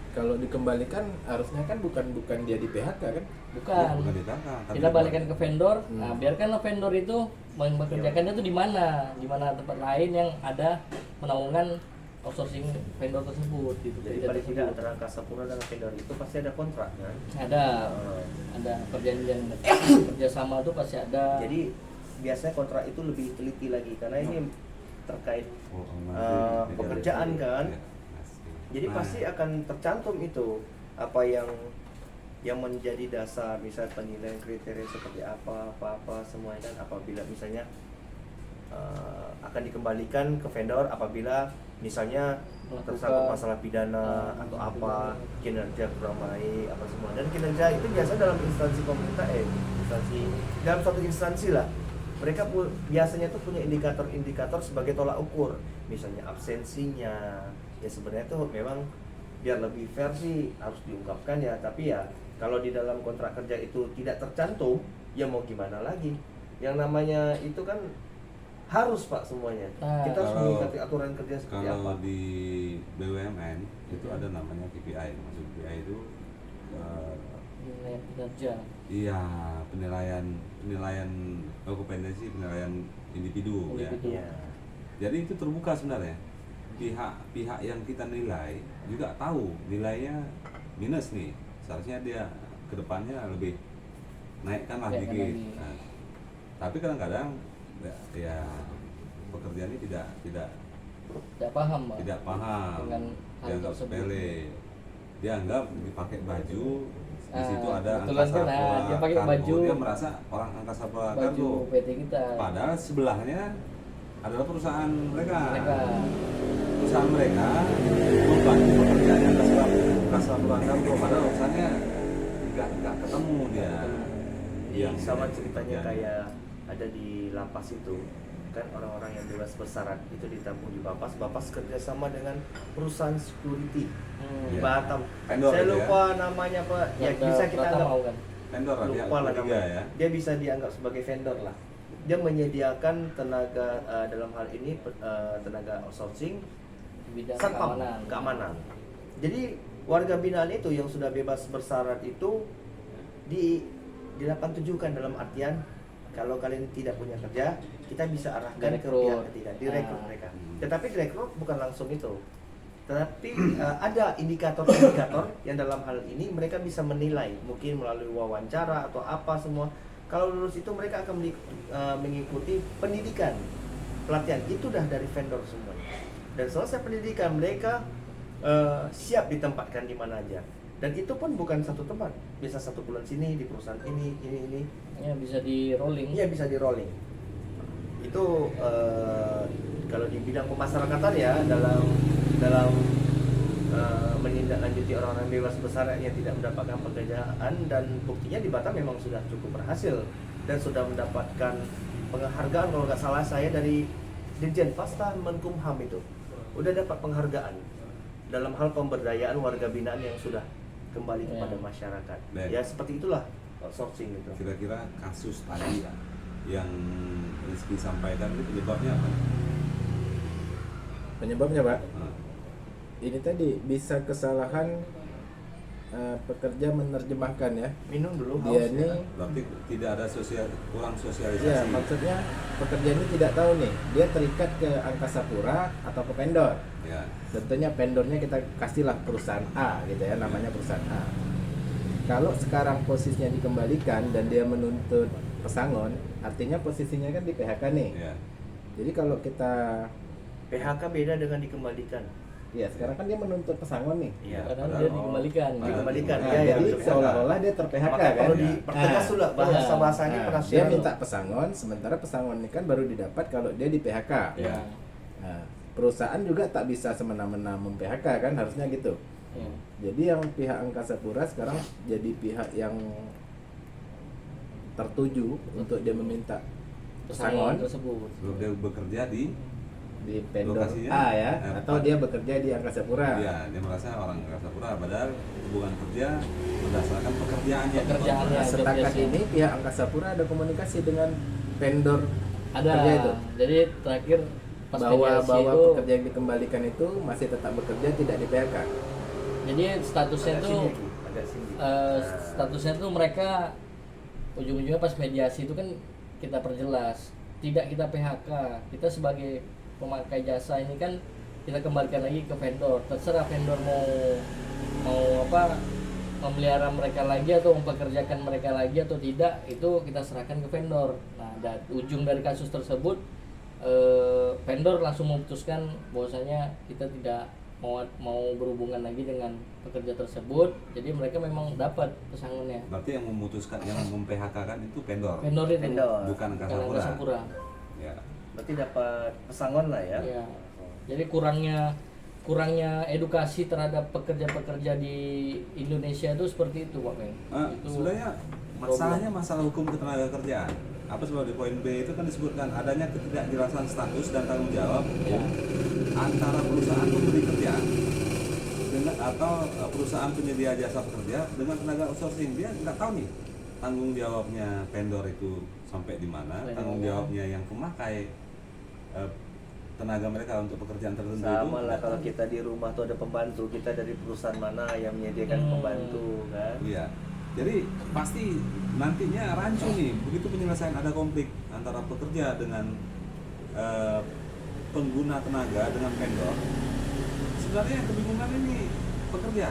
Kalau dikembalikan harusnya kan bukan dia di PHK kan? Bukan. Bukan ditangkap. tapi Kita balikan ke vendor. Hmm. Nah, biarkanlah vendor itu bekerjakannya itu di mana tempat lain yang ada penaungan outsourcing vendor tersebut gitu. Jadi paling tidak antara Angkasa Pura dan vendor itu pasti ada kontrak kan? Ada perjanjian kerjasama itu pasti ada. Jadi biasanya kontrak itu lebih teliti lagi karena ini terkait Oh, pekerjaan kan. Iya. Jadi Nah, pasti akan tercantum itu apa yang menjadi dasar, misalnya penilaian kriteria seperti apa semuanya kan. Apabila misalnya akan dikembalikan ke vendor apabila misalnya tersangkut masalah pidana atau apa, kinerja kurang baik apa semua. Dan kinerja itu biasa dalam instansi pemerintah dalam suatu instansi lah, mereka biasanya tuh punya indikator sebagai tolak ukur, misalnya absensinya. Ya sebenarnya tuh memang biar lebih fair sih harus diungkapkan ya, tapi ya kalau di dalam kontrak kerja itu tidak tercantum, ya mau gimana lagi? Yang namanya itu kan harus Pak semuanya. Nah, Kita harus kalau- mengikuti aturan kerja seperti apa. Kalau di BUMN itu ada namanya KPI. Maksud KPI itu Penilaian kinerja. iya penilaian kompetensi, penilaian individu ya. Iya. Jadi itu terbuka sebenarnya. Pihak yang kita nilai juga tahu nilainya minus nih. Seharusnya dia kedepannya lebih naikkan lah Naikkan dikit. lagi. Nah, tapi kadang-kadang ya pekerja ini tidak Tidak paham, Pak. tidak paham, Dengan hal dianggap tersebut. sepele. Dia anggap dipakai baju, di situ Ah, ada kebetulan Angkasa kan, Pura dia pakai Kargo. baju. Dia merasa orang Angkasa Pura Baju Kargo. PT kita. Padahal sebelahnya adalah perusahaan mereka. Mereka. Perusahaan mereka membantu pekerjaan Angkasa Pura Kargo. Padahal urusannya nggak ketemu dia. Yang sama ceritanya ya. kayak ada di lapas itu kan, orang-orang yang bebas bersyarat itu ditampung di Bapas kerjasama dengan perusahaan security di Iya. Batam. Vendor Saya itu ya? lupa namanya Pak. Ya Garda bisa kita Pratama anggap bukan? Vendor lah dia lupa lah ketiga namanya. ya. Dia bisa dianggap sebagai vendor lah. Dia menyediakan tenaga dalam hal ini tenaga outsourcing Bidang satpam keamanan. keamanan. Jadi warga binaan itu yang sudah bebas bersyarat itu dilakukan dalam artian kalau kalian tidak punya kerja, kita bisa arahkan ke Direkrut. pihak ketiga, direkrut Ah. mereka. Tetapi direkrut bukan langsung itu. Tetapi ada indikator-indikator yang dalam hal ini mereka bisa menilai, mungkin melalui wawancara atau apa semua. Kalau lulus itu mereka akan mengikuti pendidikan, pelatihan itu dah dari vendor semuanya. Dan selesai pendidikan mereka siap ditempatkan di mana aja. Dan itu pun bukan satu tempat, bisa 1 bulan sini di perusahaan ini. Ya bisa di rolling. Iya bisa di rolling. Itu kalau di bidang pemasarakatan ya dalam menindaklanjuti orang-orang bebas bersyarat yang tidak mendapatkan pekerjaan, dan buktinya di Batam memang sudah cukup berhasil dan sudah mendapatkan penghargaan kalau nggak salah saya dari Dirjen Pasta Menkumham itu udah dapat penghargaan dalam hal pemberdayaan warga binaan yang sudah kembali kepada masyarakat. Baik. Ya seperti itulah outsourcing itu. Kira-kira kasus tadi yang Rizky sampaikan itu penyebabnya apa? Penyebabnya Pak, Nah, ini tadi bisa kesalahan pekerja menerjemahkan ya. Minum dulu Dia haus ini ya. berarti tidak ada kurang sosialisasi. ya maksudnya pekerja ini tidak tahu nih dia terikat ke Angkasa Pura atau ke vendor. Ya. Tentunya vendornya kita kasihlah perusahaan A gitu ya, namanya perusahaan A. Kalau sekarang posisinya dikembalikan dan dia menuntut pesangon, artinya posisinya kan di PHK nih. Ya. Jadi kalau kita PHK beda dengan dikembalikan. ya sekarang kan dia menuntut pesangon nih. Iya. Karena Padahal- dia dikembalikan. Dikembalikan. Nah, Iya, jadi betul. seolah-olah dia ter-PHK Maka kan. perlu Ya. dipertegas Nah, dulu bahasa-bahasanya Nah, pernah dia minta pesangon, sementara pesangon ini kan baru didapat kalau dia di PHK. Ya. Nah, perusahaan juga tak bisa semena-mena mem-PHK kan, harusnya gitu. Ya. Jadi yang pihak Angkasa Pura sekarang jadi pihak yang tertuju untuk dia meminta Pesangon pesangon tersebut. Sebelum dia bekerja di di vendor Lokasinya? A ya, atau Apa? dia bekerja di Angkasa Pura. ya, dia merasa orang Angkasa Pura, padahal hubungan kerja berdasarkan pekerjaannya. Pekerjaannya. Nah, setakat biasanya. ini pihak Angkasa Pura ada komunikasi dengan vendor Ada. kerja itu. Jadi terakhir pas bahwa mediasi itu, pekerja yang dikembalikan itu masih tetap bekerja, tidak di PHK. jadi statusnya Agak itu sini, Ki. Agak sini. statusnya itu mereka ujung-ujungnya pas mediasi itu kan kita perjelas tidak kita PHK, kita sebagai pemakai jasa ini kan kita kembalikan lagi ke vendor, terserah vendor mau apa memelihara mereka lagi atau mempekerjakan mereka lagi atau tidak, itu kita serahkan ke vendor. Nah, ujung dari kasus tersebut vendor langsung memutuskan bahwasanya kita tidak mau berhubungan lagi dengan pekerja tersebut, jadi mereka memang dapat pesangonnya. Berarti yang memutuskan, yang mem-PHK-kan itu vendor, Vendor itu Vendor. bukan Angkasa bukan Pura. Angkasa Pura. Ya. Berarti dapat pesangon lah ya. Ya. Jadi kurangnya edukasi terhadap pekerja-pekerja di Indonesia itu seperti itu, Pak Men. Itu Sebenarnya masalahnya masalah hukum ketenaga kerjaan. Apa sebab di poin B itu kan disebutkan adanya ketidakjelasan status dan tanggung jawab ya. antara perusahaan pemberi kerja dengan atau perusahaan penyedia jasa pekerja dengan tenaga outsourcing. Dia nggak tahu nih tanggung jawabnya vendor itu sampai di mana, tanggung jawabnya yang pemakai tenaga mereka untuk pekerjaan tertentu itu. Sama lah kalau kita di rumah tuh ada pembantu, kita dari perusahaan mana yang menyediakan pembantu kan. Iya. Jadi pasti nantinya rancu nih, begitu penyelesaian ada konflik antara pekerja dengan pengguna tenaga dengan vendor. Sebenarnya yang kebingungan ini pekerja.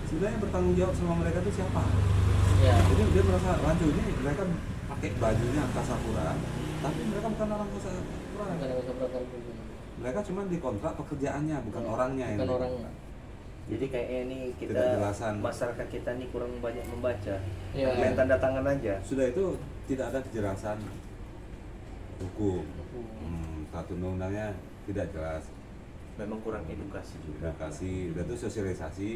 Sebenarnya bertanggung jawab sama mereka itu siapa? Ya. Jadi dia merasa rancu ini, mereka pakai bajunya Angkasa Pura, tapi mereka bukan orang Angkasa Pura. Bukan Angkasa Pura Kalkun. Mereka cuma dikontrak pekerjaannya, bukan orangnya. Bukan yang orangnya. Jadi kayaknya ini kita Ketidakjelasan. masyarakat kita nih kurang banyak membaca. Ya. Main tanda tangan aja. Sudah itu tidak ada kejelasan hukum. Satu undang-undangnya tidak jelas. Memang kurang edukasi juga. Edukasi, dan itu sosialisasi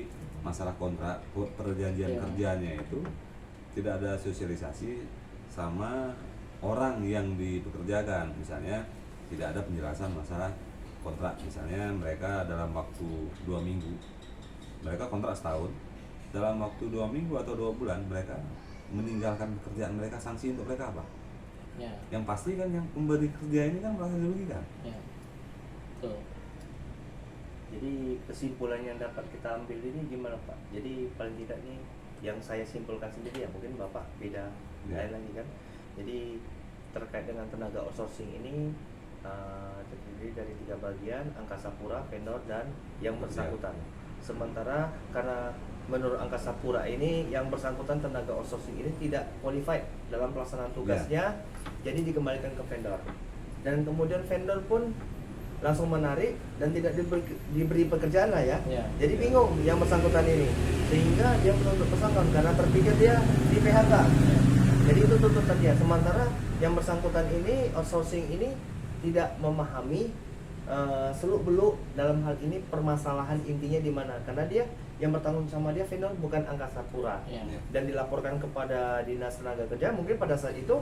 masalah kontrak perjanjian Ya. kerjanya itu tidak ada sosialisasi sama orang yang dipekerjakan. Misalnya tidak ada penjelasan masalah kontrak. Misalnya mereka dalam waktu 2 minggu, mereka kontrak setahun, dalam waktu 2 minggu atau 2 bulan mereka meninggalkan pekerjaan mereka, sanksi untuk mereka apa? Ya. Yang pasti kan yang pemberi kerja ini kan merasa dirugikan. Ya. Betul. Jadi kesimpulan yang dapat kita ambil ini gimana Pak? Jadi paling tidak nih yang saya simpulkan sendiri ya, mungkin Bapak beda Ya. lain lagi kan. Jadi terkait dengan tenaga outsourcing ini terdiri dari 3 bagian, Angkasa Pura, vendor, dan yang bersangkutan. Sementara karena menurut Angkasa Pura ini yang bersangkutan tenaga outsourcing ini tidak qualified dalam pelaksanaan tugasnya, jadi dikembalikan ke vendor. Dan kemudian vendor pun langsung menarik dan tidak diberi pekerjaan lah ya. Jadi bingung yang bersangkutan ini, sehingga dia menuntut pesangon karena terpikir dia di PHK. Jadi itu tuntutan dia. Sementara yang bersangkutan ini outsourcing ini tidak memahami seluk-beluk dalam hal ini permasalahan intinya di mana, karena dia yang bertanggung sama dia vendor bukan Angkasa Pura dan dilaporkan kepada Dinas Tenaga Kerja. Mungkin pada saat itu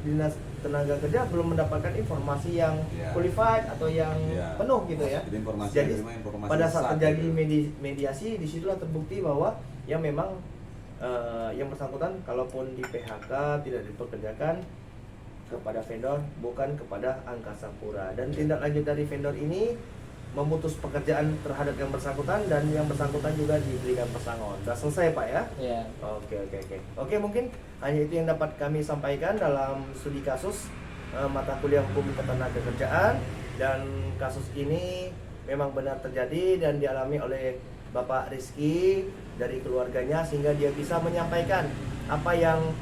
Dinas Tenaga Kerja belum mendapatkan informasi yang qualified atau yang penuh gitu ya. Jadi pada saat terjadi mediasi, disitulah terbukti bahwa ya memang yang bersangkutan kalaupun di PHK tidak dipekerjakan kepada vendor, bukan kepada Angkasa Pura. Dan tindak lanjut dari vendor ini memutus pekerjaan terhadap yang bersangkutan, dan yang bersangkutan juga diberikan pesangon. Sudah selesai Pak ya? Iya. Oke, mungkin hanya itu yang dapat kami sampaikan dalam studi kasus mata kuliah hukum ketenagakerjaan, dan kasus ini memang benar terjadi dan dialami oleh Bapak Rizky dari keluarganya, sehingga dia bisa menyampaikan apa yang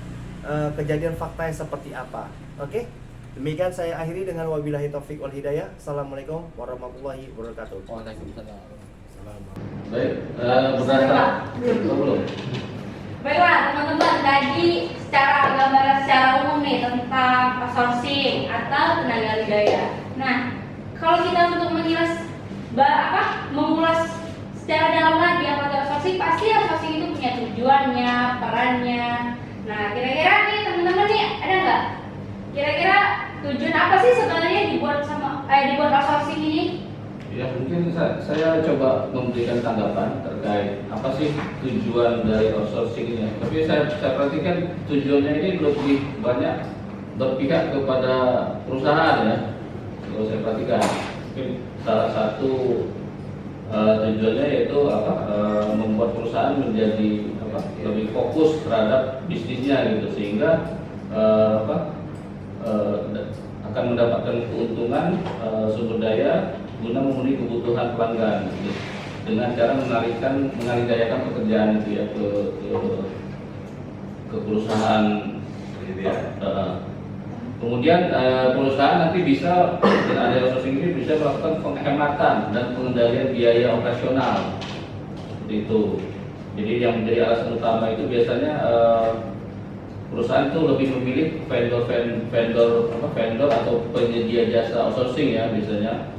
kejadian faktanya seperti apa. Oke? Demikian saya akhiri dengan wabillahi taufik wal hidayah. Assalamualaikum warahmatullahi wabarakatuh. Waalaikumsalam. Baik, belum. Baiklah teman-teman, tadi secara gambaran secara umum nih tentang outsourcing atau tenaga kerja. Nah, kalau kita untuk mengulas secara dalam lagi apa itu outsourcing, pasti outsourcing itu punya tujuannya, perannya. Nah, kira-kira nih teman-teman nih ada nggak? Kira-kira tujuan apa sih sebenarnya dibuat outsourcing ini? Ya mungkin saya coba memberikan tanggapan terkait apa sih tujuan dari outsourcing ini. Tapi saya perhatikan tujuannya ini lebih banyak berpihak kepada perusahaan ya. Kalau saya perhatikan, mungkin salah satu tujuannya yaitu membuat perusahaan menjadi lebih fokus terhadap bisnisnya gitu, sehingga akan mendapatkan keuntungan sumber daya guna memenuhi kebutuhan pelanggan gitu, dengan cara mengalihdayakan pekerjaan itu ya ke perusahaan. Kemudian perusahaan nanti bisa dengan adanya outsourcing ini bisa melakukan penghematan dan pengendalian biaya operasional seperti itu. Jadi yang menjadi alasan utama itu biasanya perusahaan itu lebih memilih vendor atau penyedia jasa outsourcing ya biasanya,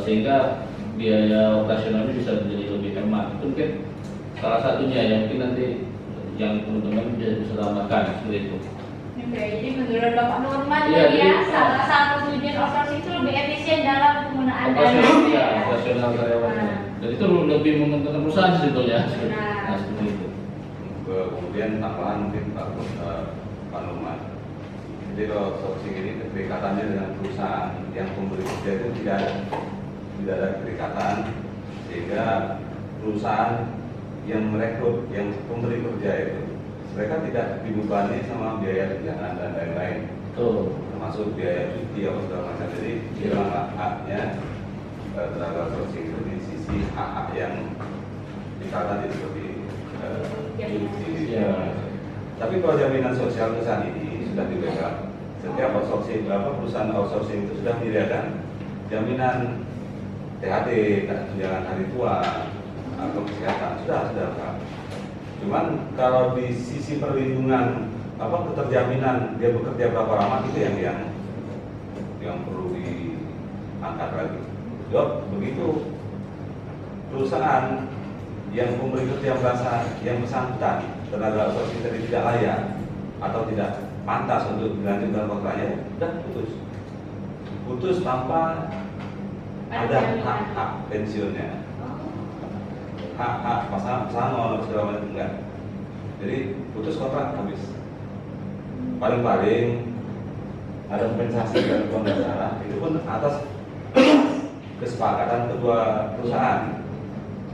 sehingga biaya operasionalnya bisa menjadi lebih hemat. Itu mungkin salah satunya yang mungkin nanti yang teman-teman bisa tambahkan seperti itu. Oke, jadi menurut Bapak Nurman Iya, salah satu tujuan outsourcing itu lebih efisien dalam penggunaan operasional, operasional karyawannya. Dan itu lebih menguntungkan perusahaan sebetulnya. Nah, seperti itu. Kemudian tambahan mungkin Pak Nurman. Jadi kalau outsourcing ini keterikatannya dengan perusahaan yang pemberi kerja itu tidak ada keterikatan, sehingga perusahaan yang merekrut, yang pemberi kerja itu mereka tidak dibebani sama biaya tunjangan dan lain-lain, termasuk biaya cuti atau segala macam. Jadi hilang haknya tenaga outsourcing itu di sisi hak yang dikatakan seperti cuti. Tapi kalau jaminan sosial perusahaan ini sudah dipegang. Setiap outsourcing, perusahaan outsourcing itu sudah menyediakan jaminan THT, tunjangan hari tua atau kesehatan, sudah Pak. Cuman kalau di sisi perlindungan keterjaminan dia bekerja berapa lama itu yang perlu diangkat lagi. Begitu perusahaan yang pemberi kerja merasa yang bersangkutan tenaga outsourcing tadi tidak layak atau tidak pantas untuk dilanjutkan kontraknya, sudah putus tanpa ada hak pensiunnya, hak pasangan segala macam enggak. Jadi putus kontrak habis. Paling ada kompensasi dari negara, itu pun atas kesepakatan kedua perusahaan,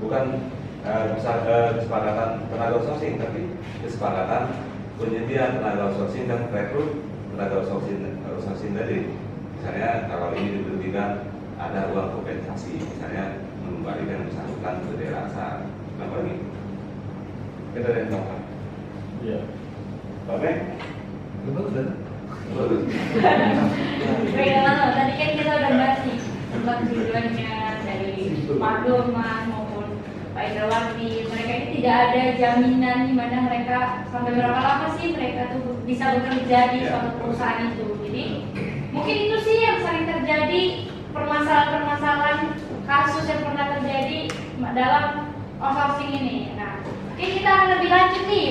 bukan kesepakatan tenaga outsourcing, tapi kesepakatan penyedia tenaga outsourcing dan rekrut tenaga outsourcing tadi. Misalnya kalau ini diberhentikan ada uang kompensasi, misalnya mengembalikan bersangkutan ke daerah asal. Kenapa lagi? Kita ada yang tahu. Iya. Oke? Bagus kan? Bagus. Bagaimana? Tadi kan kita udah bahas nih tentang tujuannya dari Pak Dorman maupun Pak Indrawati. Mereka ini tidak ada jaminan di mana mereka sampai berapa lama sih mereka tuh bisa bekerja di suatu perusahaan itu. Jadi mungkin itu sih yang sering terjadi, permasalahan-permasalahan kasus yang pernah terjadi dalam outsourcing ini. Nah, mungkin kita akan lebih lanjut nih.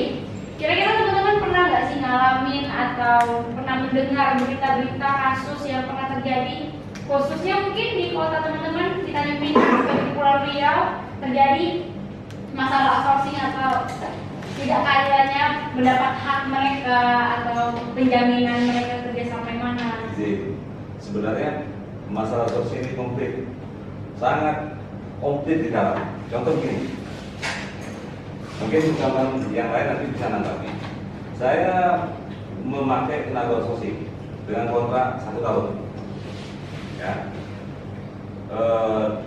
Kira-kira teman-teman pernah nggak sih ngalamin atau pernah mendengar berita-berita kasus yang pernah terjadi, khususnya mungkin di kota teman-teman, di Tanjung Pinang atau di Pulau Riau, terjadi masalah outsourcing atau tidak keadilannya mendapat hak mereka atau penjaminan mereka kerja sampai mana? Jadi sebenarnya masalah outsourcing ini komplit, sangat komplit di dalam. Contoh gini, mungkin teman yang lain nanti bisa nanggapi. Saya memakai tenaga outsourcing dengan kontrak 1 tahun, ya.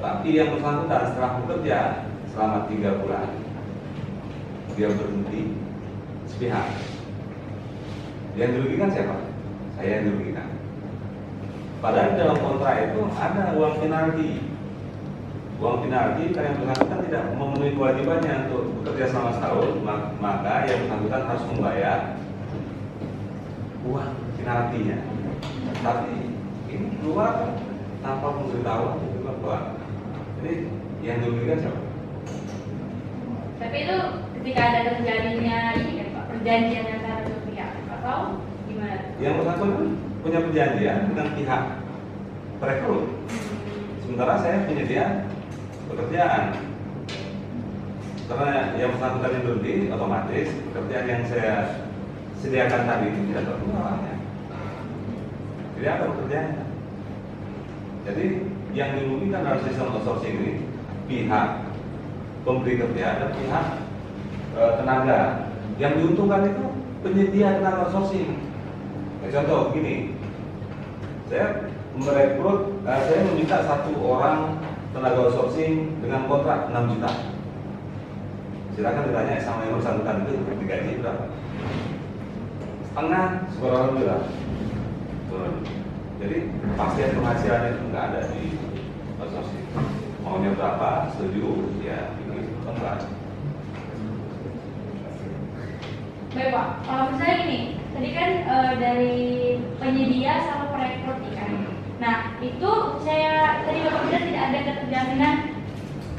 Tapi yang bersangkutan setelah bekerja selama 3 bulan, dia berhenti sepihak. Yang dirugikan siapa? Saya yang dirugikan. Padahal dalam kontrak itu ada uang penalti. Uang penalti karena yang bersangkutan tidak memenuhi kewajibannya untuk bekerja selama setahun, maka yang bersangkutan harus membayar uang penaltinya. Tapi ini keluar tanpa pemberitahuan, juga keluar. Jadi yang dirugikan siapa? Tapi itu ketika ada terjadinya ini kan Pak, perjanjian antara dua pihak atau gimana? Yang bersangkutan punya perjanjian dengan pihak perekrut. Sementara saya penyedia pekerjaan. Karena yang bersangkutan yang berhenti, otomatis pekerjaan yang saya sediakan tadi itu tidak terpenuhi. Jadi apa pekerjaannya? Jadi yang dirugikan dalam sistem outsourcing ini pihak pemberi kerja dan pihak tenaga. Yang diuntungkan itu penyedia tenaga outsourcing. Nah, contoh begini, saya merekrut, saya meminta 1 orang tenaga outsourcing dengan kontrak 6 juta. Silakan ditanya sama yang bersangkutan itu digaji berapa? Setengah sekurang lebih lah. Jadi kepastian penghasilan itu nggak ada di outsourcing. Maunya berapa, setuju, ya ini kontrak. Baik Pak, kalau misalnya gini, tadi kan dari penyedia sama perekrut nih kan. Nah itu saya tadi Bapak bilang tidak ada keterjaminan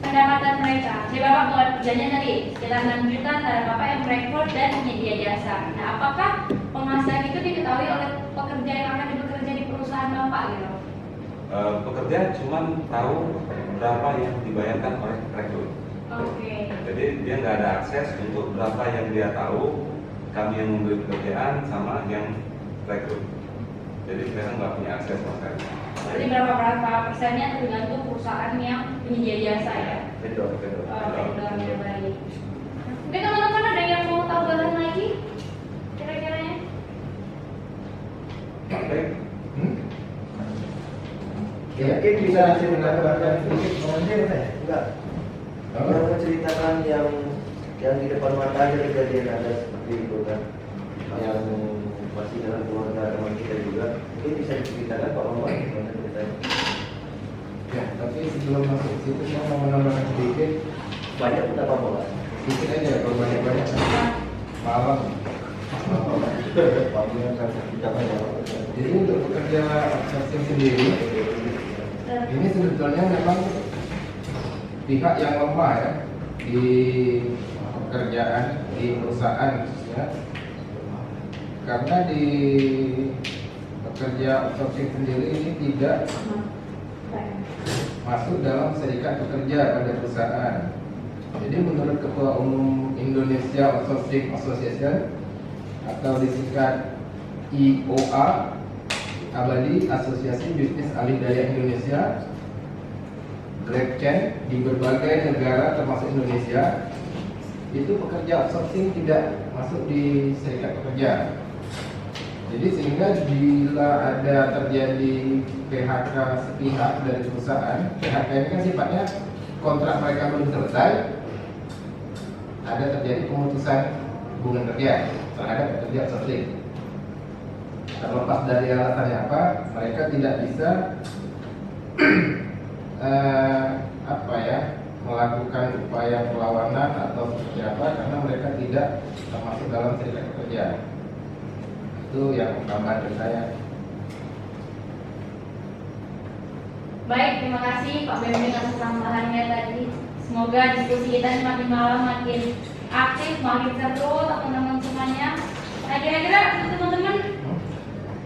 pendapatan mereka. Jadi Bapak buat perjanjian tadi sekitar 6 juta antara Bapak yang merekrut dan penyedia jasa. Nah apakah penghasilan itu diketahui oleh pekerja yang akan bekerja di perusahaan Bapak gitu? Pekerja cuma tahu berapa yang dibayarkan oleh rekrut. Oke. Jadi dia nggak ada akses untuk berapa yang dia tahu kami yang memberi pekerjaan sama yang rekrut. Jadi mereka nggak punya akses sama sekali. Berarti berapa persennya tergantung perusahaan yang penyedia jasa ya? Betul. Baik. Mungkin teman-teman ada yang mau tahu bahan lagi? Kira-kiranya? Baik. Mungkin bisa menambahkan sedikit enggak? Yang menceritakan yang di depan mata aja kejadian ada seperti itu kan, yang masih dalam keluarga teman kita juga, mungkin bisa diceritakan Pak Muhammad gimana ceritanya? Ya, tapi sebelum masuk situ saya mau menambahkan sedikit. Banyak kita Pak Muhammad. Sedikit aja, kalau banyak-banyak malam. Jadi untuk pekerja outsourcing sendiri, ini sebetulnya memang pihak yang lemah ya di pekerjaan di perusahaan khususnya, karena di pekerja outsourcing sendiri ini tidak masuk dalam serikat pekerja pada perusahaan. Jadi menurut Ketua Umum Indonesia Outsourcing Association atau disingkat IOA, Abadi Asosiasi Bisnis Alih Daya Indonesia, Greg Chen, di berbagai negara termasuk Indonesia, itu pekerja outsourcing tidak masuk di serikat pekerja. Jadi sehingga bila ada terjadi PHK sepihak dari perusahaan, PHK ini kan sifatnya kontrak mereka belum selesai, ada terjadi pemutusan hubungan kerja terhadap pekerja outsourcing. Terlepas dari alasannya apa, mereka tidak bisa melakukan upaya perlawanan atau seperti apa karena mereka tidak termasuk dalam serikat pekerja. Itu yang tambahan dari saya. Baik, terima kasih Pak Bem atas tambahannya tadi. Semoga diskusi kita semakin malam makin aktif, makin seru teman-teman semuanya. Nah, kira-kira teman-teman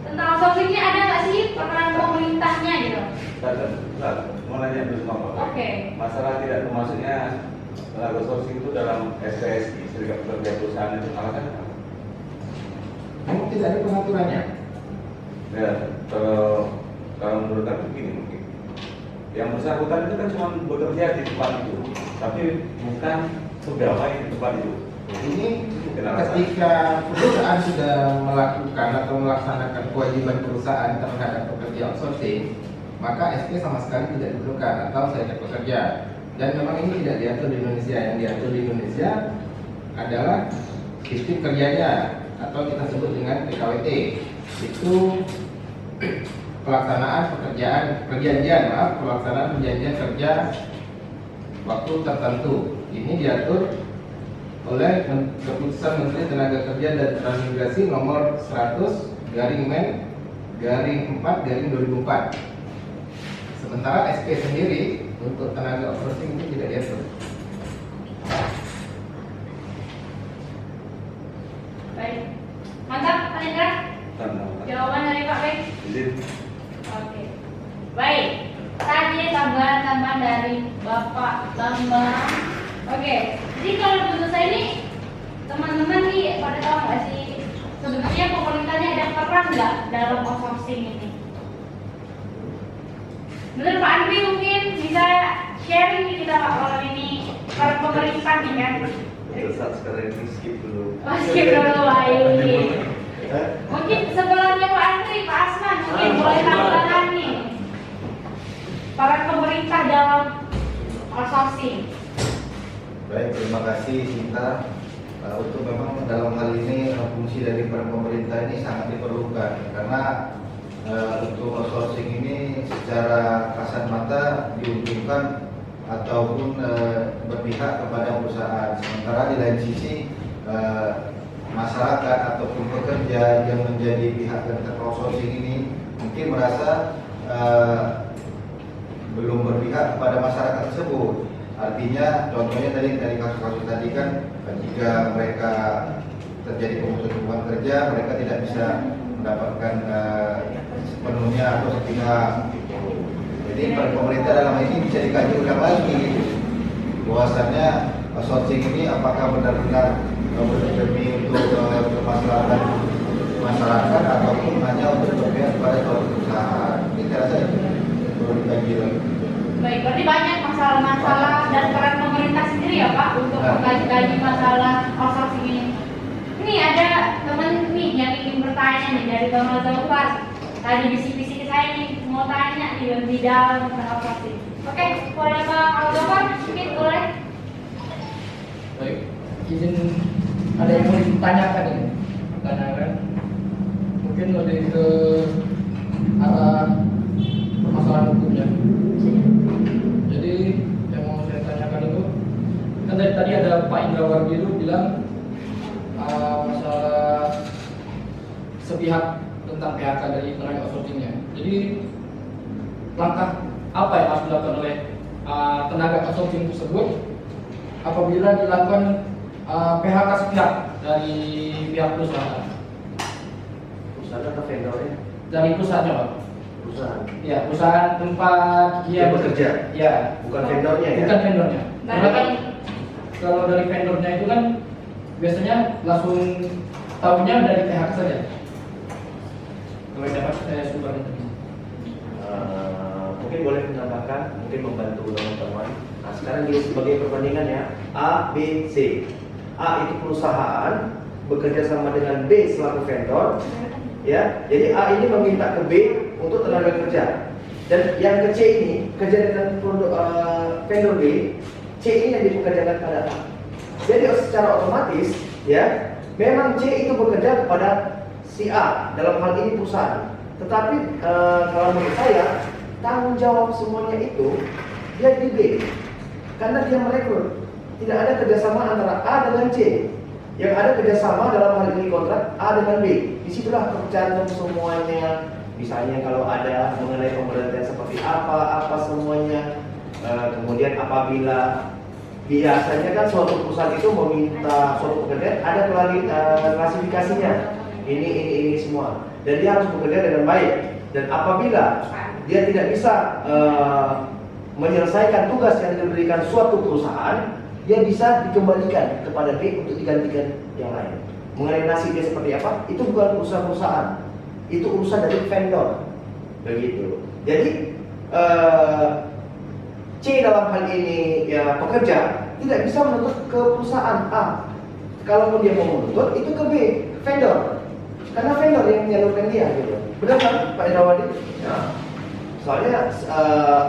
tentang outsourcing-nya ada nggak sih peran pemerintahnya gitu? Mau nanya dulu sama Pak. Oke. Masalah tidak termasuknya tenaga outsourcing itu dalam SPSI, Serikat Pekerja Perusahaan itu alasannya apa? Memang tidak ada pengaturannya. Ya, kalau menurut aku begini mungkin. Yang bersangkutan itu kan cuma bekerja di tempat itu, tapi bukan pegawai di tempat itu. Ini ketika perusahaan sudah melakukan atau melaksanakan kewajiban perusahaan terhadap pekerja outsourcing, maka SP sama sekali tidak diperlukan atau serikat pekerja. Dan memang ini tidak diatur di Indonesia. Yang diatur di Indonesia adalah sistem kerjanya atau kita sebut dengan PKWT. Itu pelaksanaan perjanjian kerja waktu tertentu. Ini diatur oleh keputusan Menteri Tenaga Kerja dan Transmigrasi nomor 100/Men/4/2004. Sementara SP sendiri untuk tenaga outsourcing itu tidak diatur. Baik, mantap Pak Hendra. Jawaban dari Pak Bem. Oke, baik. Tadi tambahan dari Bapak Bambang. Oke, jadi kalau menurut saya ini teman-teman nih pada tahu nggak sih sebenarnya pemerintahnya ada peran nggak dalam outsourcing ini? Menurut Pak Andri mungkin bisa sharing nih kita Pak kalau ini peran pemerintah nih kan? Saat sekarang ini skip dulu. Skip dulu, baik. Mungkin sebelumnya Pak Andri, Pak Asman mungkin boleh tambahkan nih peran pemerintah dalam outsourcing. Baik, terima kasih Sinta. Untuk memang dalam hal ini fungsi dari peran pemerintah ini sangat diperlukan karena untuk outsourcing ini secara kasat mata diuntungkan ataupun berpihak kepada perusahaan. Sementara di lain sisi masyarakat ataupun pekerja yang menjadi pihak dari outsourcing ini mungkin merasa belum berpihak kepada masyarakat tersebut. Artinya contohnya dari kasus-kasus tadi kan jika mereka terjadi pemutusan hubungan kerja, mereka tidak bisa mendapatkan sepenuhnya atau sepihak gitu. Jadi pemerintah dalam hal ini bisa dikaji ulang lagi gitu. Bahwasannya outsourcing ini apakah benar-benar demi untuk kemaslahatan masyarakat ataupun hanya untuk berpihak kepada suatu perusahaan. Ini saya rasa itu perlu dikaji lagi. Baik, berarti banyak masalah-masalah dan peran pemerintah sendiri ya Pak untuk mengkaji masalah outsourcing ini. Ini ada teman nih yang ingin bertanya nih dari Bang Zafar. Tadi bisik-bisik saya nih mau tanya nih di dalam tentang outsourcing. Oke, boleh Bang Zafar? Mungkin boleh. Baik, izin ada yang mau ditanyakan ini? Tanyakan. Mungkin lebih ke arah permasalahan hukumnya. Jadi yang mau saya tanyakan itu kan tadi ada Pak Indra Wardi itu bilang masalah sepihak tentang PHK dari tenaga outsourcingnya. Jadi langkah apa yang harus dilakukan oleh tenaga outsourcing tersebut apabila dilakukan PHK sepihak dari pihak perusahaan? Perusahaan atau vendornya? Dari perusahaannya Pak. Perusahaan. Ya, perusahaan tempat Dia bekerja. Ya, Bukan vendornya ya? bukan vendornya. Karena kan Baik. kalau dari vendornya itu kan biasanya langsung tahunya dari PHK saja. Kalau dapat saya super Mungkin boleh menambahkan, mungkin membantu teman-teman. Nah, sekarang dia sebagai perbandingan ya, A, B, C. A itu perusahaan bekerja sama dengan B selaku vendor. Ya, jadi A ini meminta ke B untuk tenaga kerja. Dan yang ke C ini kerja dengan vendor B, C ini yang dipekerjakan pada A. Jadi secara otomatis ya, memang C itu bekerja kepada si A, dalam hal ini perusahaan. Tetapi kalau menurut saya tanggung jawab semuanya itu dia di B, karena dia merekrut. Tidak ada kerjasama antara A dengan C. Yang ada kerjasama dalam hal ini kontrak A dengan B. Disitulah tercantum semuanya. Misalnya kalau ada mengenai pemberhentian seperti apa semuanya. Kemudian apabila biasanya kan suatu perusahaan itu meminta suatu pekerjaan, ada klasifikasinya. Ini semua. Dan dia harus bekerja dengan baik. Dan apabila dia tidak bisa menyelesaikan tugas yang diberikan suatu perusahaan, dia bisa dikembalikan kepada B untuk digantikan yang lain. Mengenai nasibnya seperti apa, itu bukan urusan perusahaan, itu urusan dari vendor. Begitu. Jadi C dalam hal ini ya pekerja tidak bisa menuntut ke perusahaan A. Kalaupun dia mau menuntut itu ke B, vendor. Karena vendor yang menyalurkan dia gitu. Benar kan Pak Indrawadi? Ya. Soalnya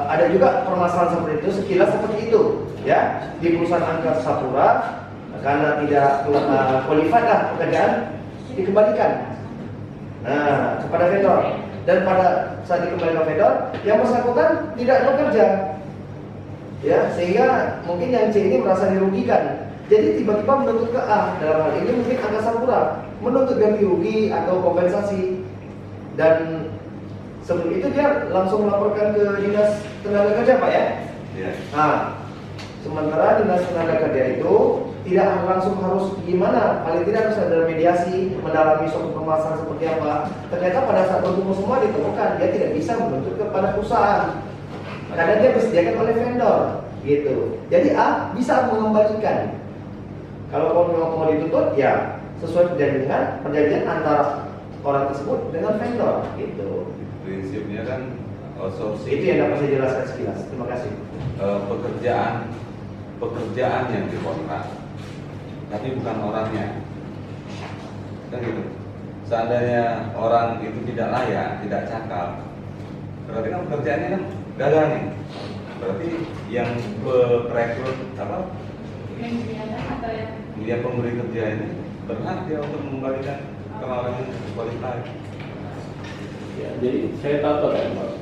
ada juga permasalahan seperti itu, sekilas seperti itu ya, di perusahaan Angkasa Pura karena tidak qualified lah pekerjaan, dikembalikan kepada vendor. Dan pada saat dikembalikan vendor, yang bersangkutan tidak bekerja ya, sehingga mungkin yang C ini merasa dirugikan. Jadi tiba-tiba menuntut ke A, dalam hal ini mungkin Angkasa Pura menuntut ganti rugi atau kompensasi. Dan sebelum itu dia langsung melaporkan ke Dinas Tenaga Kerja, Pak ya? Iya. Nah, sementara Dinas Tenaga Kerja itu tidak langsung harus gimana, paling tidak harus ada mediasi, mendalami suatu permasalahan seperti apa. Ternyata pada saat bertemu semua ditemukan dia tidak bisa menuntut kepada perusahaan karena dia disediakan oleh vendor, gitu. Jadi A bisa mengembalikan. Kalau mau dituntut ya sesuai perjanjian antara orang tersebut dengan vendor, gitu. Prinsipnya kan outsourcing. Itu yang dapat saya jelaskan sekilas. Terima kasih. Pekerjaan yang dikontrak, tapi bukan orangnya. Kan gitu. Seandainya orang itu tidak layak, tidak cakap, berarti kan pekerjaannya kan gagal nih. Berarti yang perekrut apa? Dia pemberi kerja ini berhak dia untuk mengembalikan kalau orang yang qualified. Ya, jadi saya tahu kan Mas,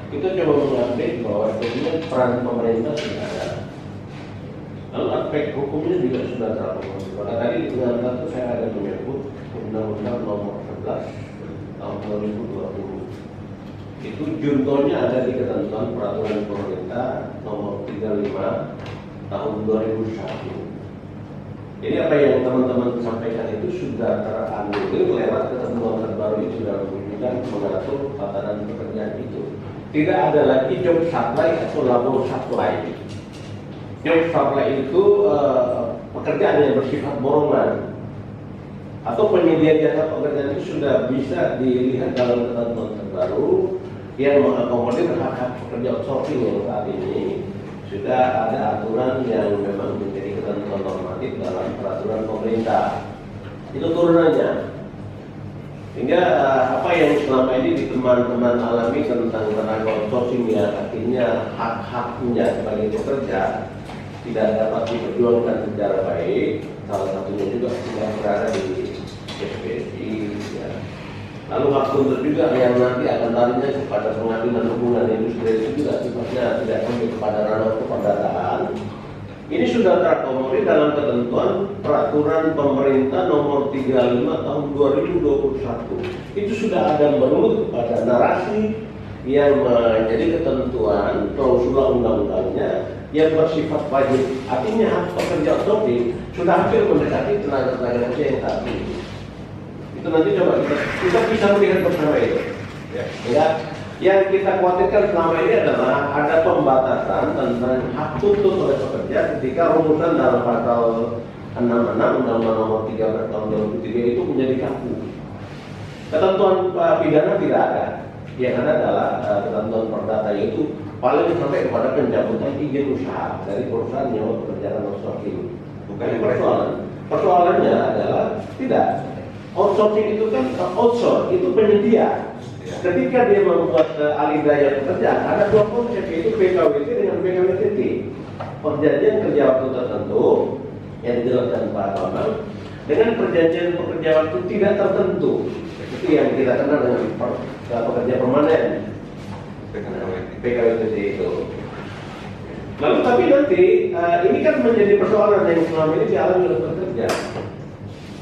kita coba mengupdate bahwa sebenarnya peran pemerintah sudah ada. Lalu aspek hukumnya juga sudah terakomodir. Pada tadi dengan satu saya ada menyebut Undang-Undang Nomor 11 tahun 2020. Itu juntonya ada di ketentuan Peraturan Pemerintah Nomor 35 tahun 2001. Jadi apa yang teman-teman sampaikan itu sudah teranulir lewat ketentuan terbaru itu dalam undang mengatur tatanan pekerjaan itu. Tidak ada lagi job supply atau labor supply. Job supply itu pekerjaan yang bersifat borongan atau penyedia jasa pekerjaan itu sudah bisa dilihat dalam ketentuan terbaru yang mengakomodir hak-hak pekerja outsourcing yang saat ini. Sudah ada aturan yang memang menjadi ketentuan normatif dalam peraturan pemerintah. Itu turunannya. Sehingga apa yang selama ini teman-teman alami tentang tenaga outsourcing yang akhirnya hak-haknya sebagai pekerja tidak dapat diperjuangkan secara baik, salah satunya juga tidak berada di SPSI. Ya. Lalu hak tuntut juga yang nanti akan larinya kepada pengadilan hubungan industri itu juga sifatnya tidak sampai kepada ranah keperdataan. Ini sudah terakomodir dalam ketentuan Peraturan Pemerintah Nomor 35 Tahun 2021. Itu sudah ada menurut kepada narasi yang menjadi ketentuan klausula undang-undangnya yang bersifat wajib. Artinya hak pekerja outsourcing sudah hampir mendekati tenaga-tenaga kerja yang saat ini. Itu nanti coba kita bisa melihat bersama itu. Ya. Yang kita khawatirkan selama ini adalah ada pembatasan tentang hak tuntut oleh pekerja ketika rumusan dalam pasal 66 Undang-Undang Nomor 13 Tahun 2003 itu menjadi kaku. Ketentuan pidana tidak ada. Yang ada adalah ketentuan perdata, yaitu paling sampai kepada pencabutan izin usaha dari perusahaan yang mempekerjakan outsourcing. Bukan persoalannya adalah tidak. outsourcing itu kan outsource, itu penyedia. Ketika dia membuat alih daya pekerjaan, ada dua konsep, yaitu PKWT dengan PKWTT. Perjanjian kerja waktu tertentu yang dijelaskan Pak Tonang dengan perjanjian pekerja waktu tidak tertentu. Itu yang kita kenal dengan pekerja permanen. PKWTT itu. Lalu tapi nanti ini kan menjadi persoalan yang selama ini dialami oleh pekerja.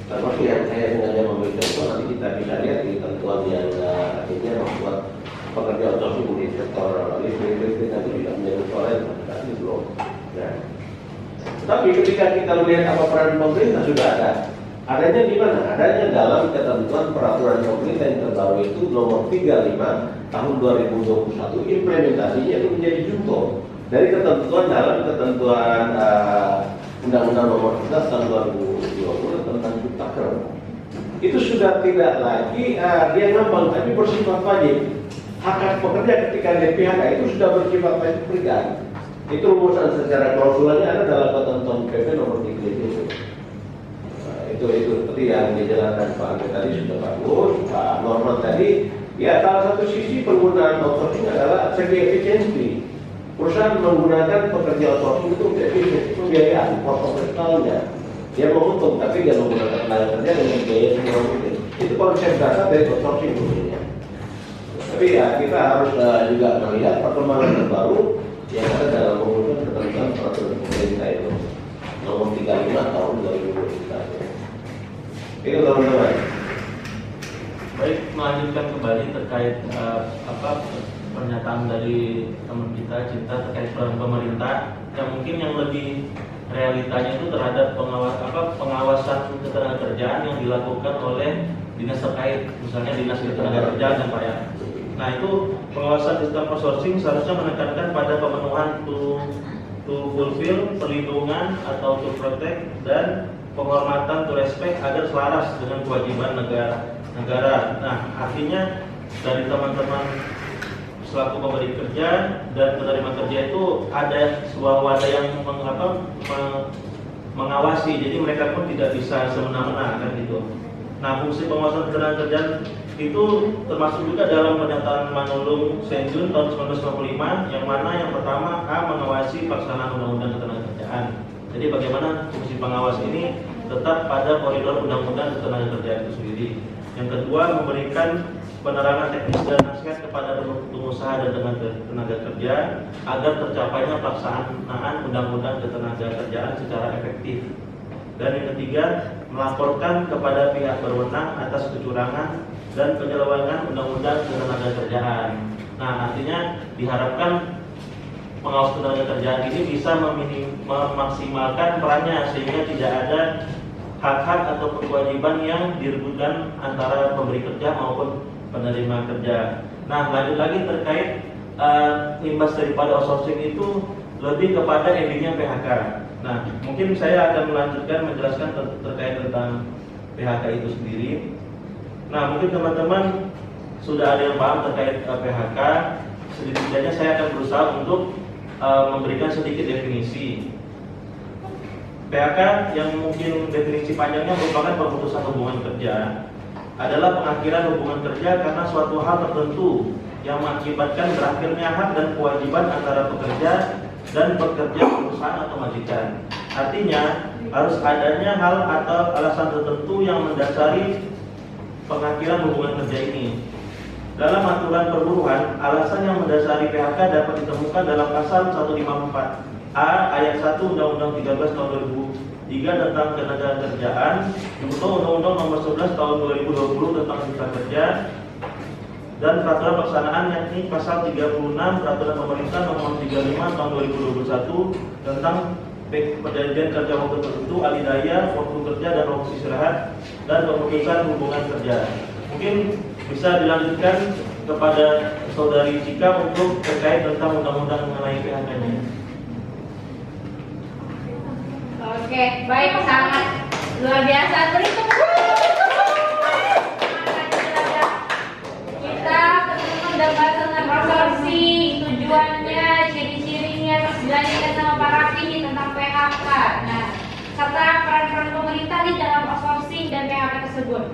Termasuk yang saya sengaja memberi contoh, nanti kita bisa lihat di ketentuan yang akhirnya membuat pekerja outsourcing di sektor listrik nanti tidak menjadi soal tapi belum. Ya. Tapi ketika kita melihat apa peran pemerintah sudah ada. Adanya di mana? Adanya dalam ketentuan peraturan pemerintah yang terbaru itu nomor 35 tahun 2021, implementasinya itu menjadi junto dari ketentuan dalam ketentuan Undang-Undang nomor 11 tahun 2020 tentang cipta kerja. Itu sudah tidak lagi dia ngambang, tapi bersifat wajib. Hak pekerja ketika di PHK itu sudah bersifat wajib berikan. Itu rumusan secara klausulnya ada dalam ketentuan PP nomor 3 itu. Itu seperti yang dijelaskan Pak Andre tadi sudah bagus. Pak Norman tadi, ya salah satu sisi penggunaan outsourcing adalah segi efisiensi. Perusahaan menggunakan pekerja outsourcing itu untuk efisiensi pembiayaan, profesionalnya. Dia mau untung, tapi dia menggunakan tenaga kerja dengan biaya semua mungkin. Itu konsep dasar dari outsourcing sebenarnya. Tapi ya kita harus juga melihat perkembangan terbaru yang ada dalam pengurusan ketentuan peraturan pemerintah itu nomor 35 tahun 2021. Itu teman-teman. Baik, melanjutkan kembali terkait pernyataan dari teman kita Cinta terkait peran pemerintah yang mungkin yang lebih realitanya itu terhadap pengawasan ketenagakerjaan yang dilakukan oleh dinas terkait, misalnya dinas ketenagakerjaan ya Pak ya. Nah itu pengawasan sistem outsourcing seharusnya menekankan pada pemenuhan to fulfill, perlindungan atau to protect dan penghormatan to respect agar selaras dengan kewajiban negara. Nah artinya dari teman-teman selaku pemberi kerja dan penerima kerja itu ada sebuah wadah yang mengawasi, jadi mereka pun tidak bisa semena-mena kan gitu. Nah fungsi pengawasan ketenagakerjaan itu termasuk juga dalam pernyataan Manulung Senjun tahun 1995 yang mana yang pertama mengawasi pelaksanaan undang-undang ketenagakerjaan. Jadi bagaimana fungsi pengawas ini tetap pada koridor undang-undang ketenagakerjaan itu sendiri. Yang kedua memberikan penerangan teknis dan nasihat kepada pengusaha dan tenaga kerja agar tercapainya pelaksanaan undang-undang ketenagakerjaan secara efektif. Dan yang ketiga melaporkan kepada pihak berwenang atas kecurangan dan penyelewengan undang-undang ketenagakerjaan. Nah artinya diharapkan pengawas ketenagakerjaan ini bisa memaksimalkan perannya sehingga tidak ada hak-hak atau kewajiban yang direbutkan antara pemberi kerja maupun penerima kerja. Nah lanjut lagi terkait imbas daripada outsourcing itu lebih kepada endingnya PHK. Nah mungkin saya akan melanjutkan menjelaskan terkait tentang PHK itu sendiri. Nah mungkin teman-teman sudah ada yang paham terkait PHK. Setidaknya saya akan berusaha untuk memberikan sedikit definisi. PHK yang mungkin definisi panjangnya merupakan pemutusan hubungan kerja adalah pengakhiran hubungan kerja karena suatu hal tertentu yang mengakibatkan berakhirnya hak dan kewajiban antara pekerja dan pekerja perusahaan atau majikan. Artinya harus adanya hal atau alasan tertentu yang mendasari pengakhiran hubungan kerja ini. Dalam aturan perburuhan, alasan yang mendasari PHK dapat ditemukan dalam pasal 154A ayat 1 Undang-Undang 13 tahun 2003 tentang ketenagakerjaan, junto Undang-Undang nomor 11 tahun 2020 tentang cipta kerja, dan peraturan pelaksanaan yakni pasal 36 peraturan pemerintah nomor 35 tahun 2021 tentang perjanjian kerja waktu tertentu, alih daya, waktu kerja dan waktu istirahat, dan pemutusan hubungan kerja. Mungkin bisa dilanjutkan kepada Saudari Cika untuk terkait tentang undang-undang mengenai PHK-nya. Oke, baik, sangat luar biasa. Beri tepuk tangan. Kita mendapat tentang outsourcing, tujuannya, ciri-cirinya, terus dilanjutkan sama Pak Raffi tentang PHK. Nah, serta peran-peran pemerintah di dalam outsourcing dan PHK tersebut.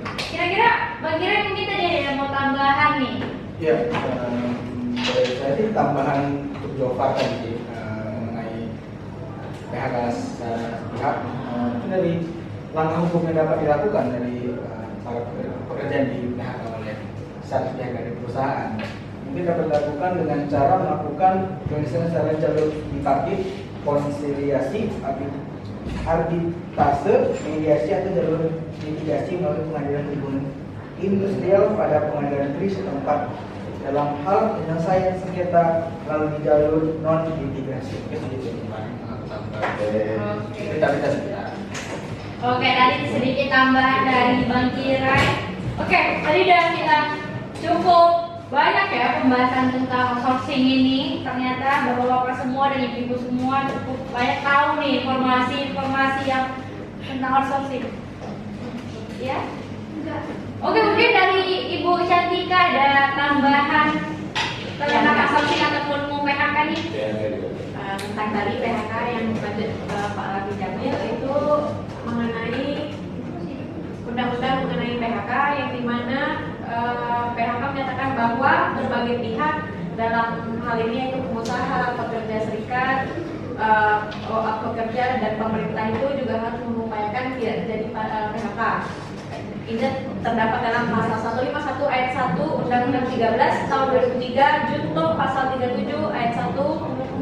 Kira-kira Bang Gira mungkin tadi ada yang mau tambahan nih. Ya, dari saya sih tambahan untuk Jova tadi mengenai PHK sepihak itu dari langkah hukum yang dapat dilakukan dari para pekerja di PHK oleh satu pihak dari perusahaan. Mungkin dapat dilakukan dengan cara melakukan misalnya secara jalur tripartit, konsiliasi, arbitrase, mediasi atau jalur litigasi melalui pengadilan hubungan industrial pada pengadilan negeri setempat dalam hal penyelesaian sengketa melalui jalur non litigasi. Oke, tadi sedikit tambahan dari Bang Kirai. Oke, tadi udah kita cukup banyak ya pembahasan tentang outsourcing ini. Ternyata bapak-bapak semua dan ibu-ibu semua cukup banyak tahu nih informasi-informasi yang tentang outsourcing. Ya? Enggak. Oke, mungkin dari Ibu Cantika ada tambahan tentang outsourcing ataupun mau PHK nih? Tentang tadi PHK yang dibantu Pak Rabi Jamil itu mengenai undang-undang mengenai PHK yang dimana PHK menyatakan bahwa berbagai pihak dalam hal ini yaitu pengusaha, pekerja serikat, pekerja dan pemerintah itu juga harus mengupayakan tidak terjadi PHK. Ini terdapat dalam pasal 151 ayat 1 Undang-Undang 13 tahun 2003 junto pasal 37 ayat 1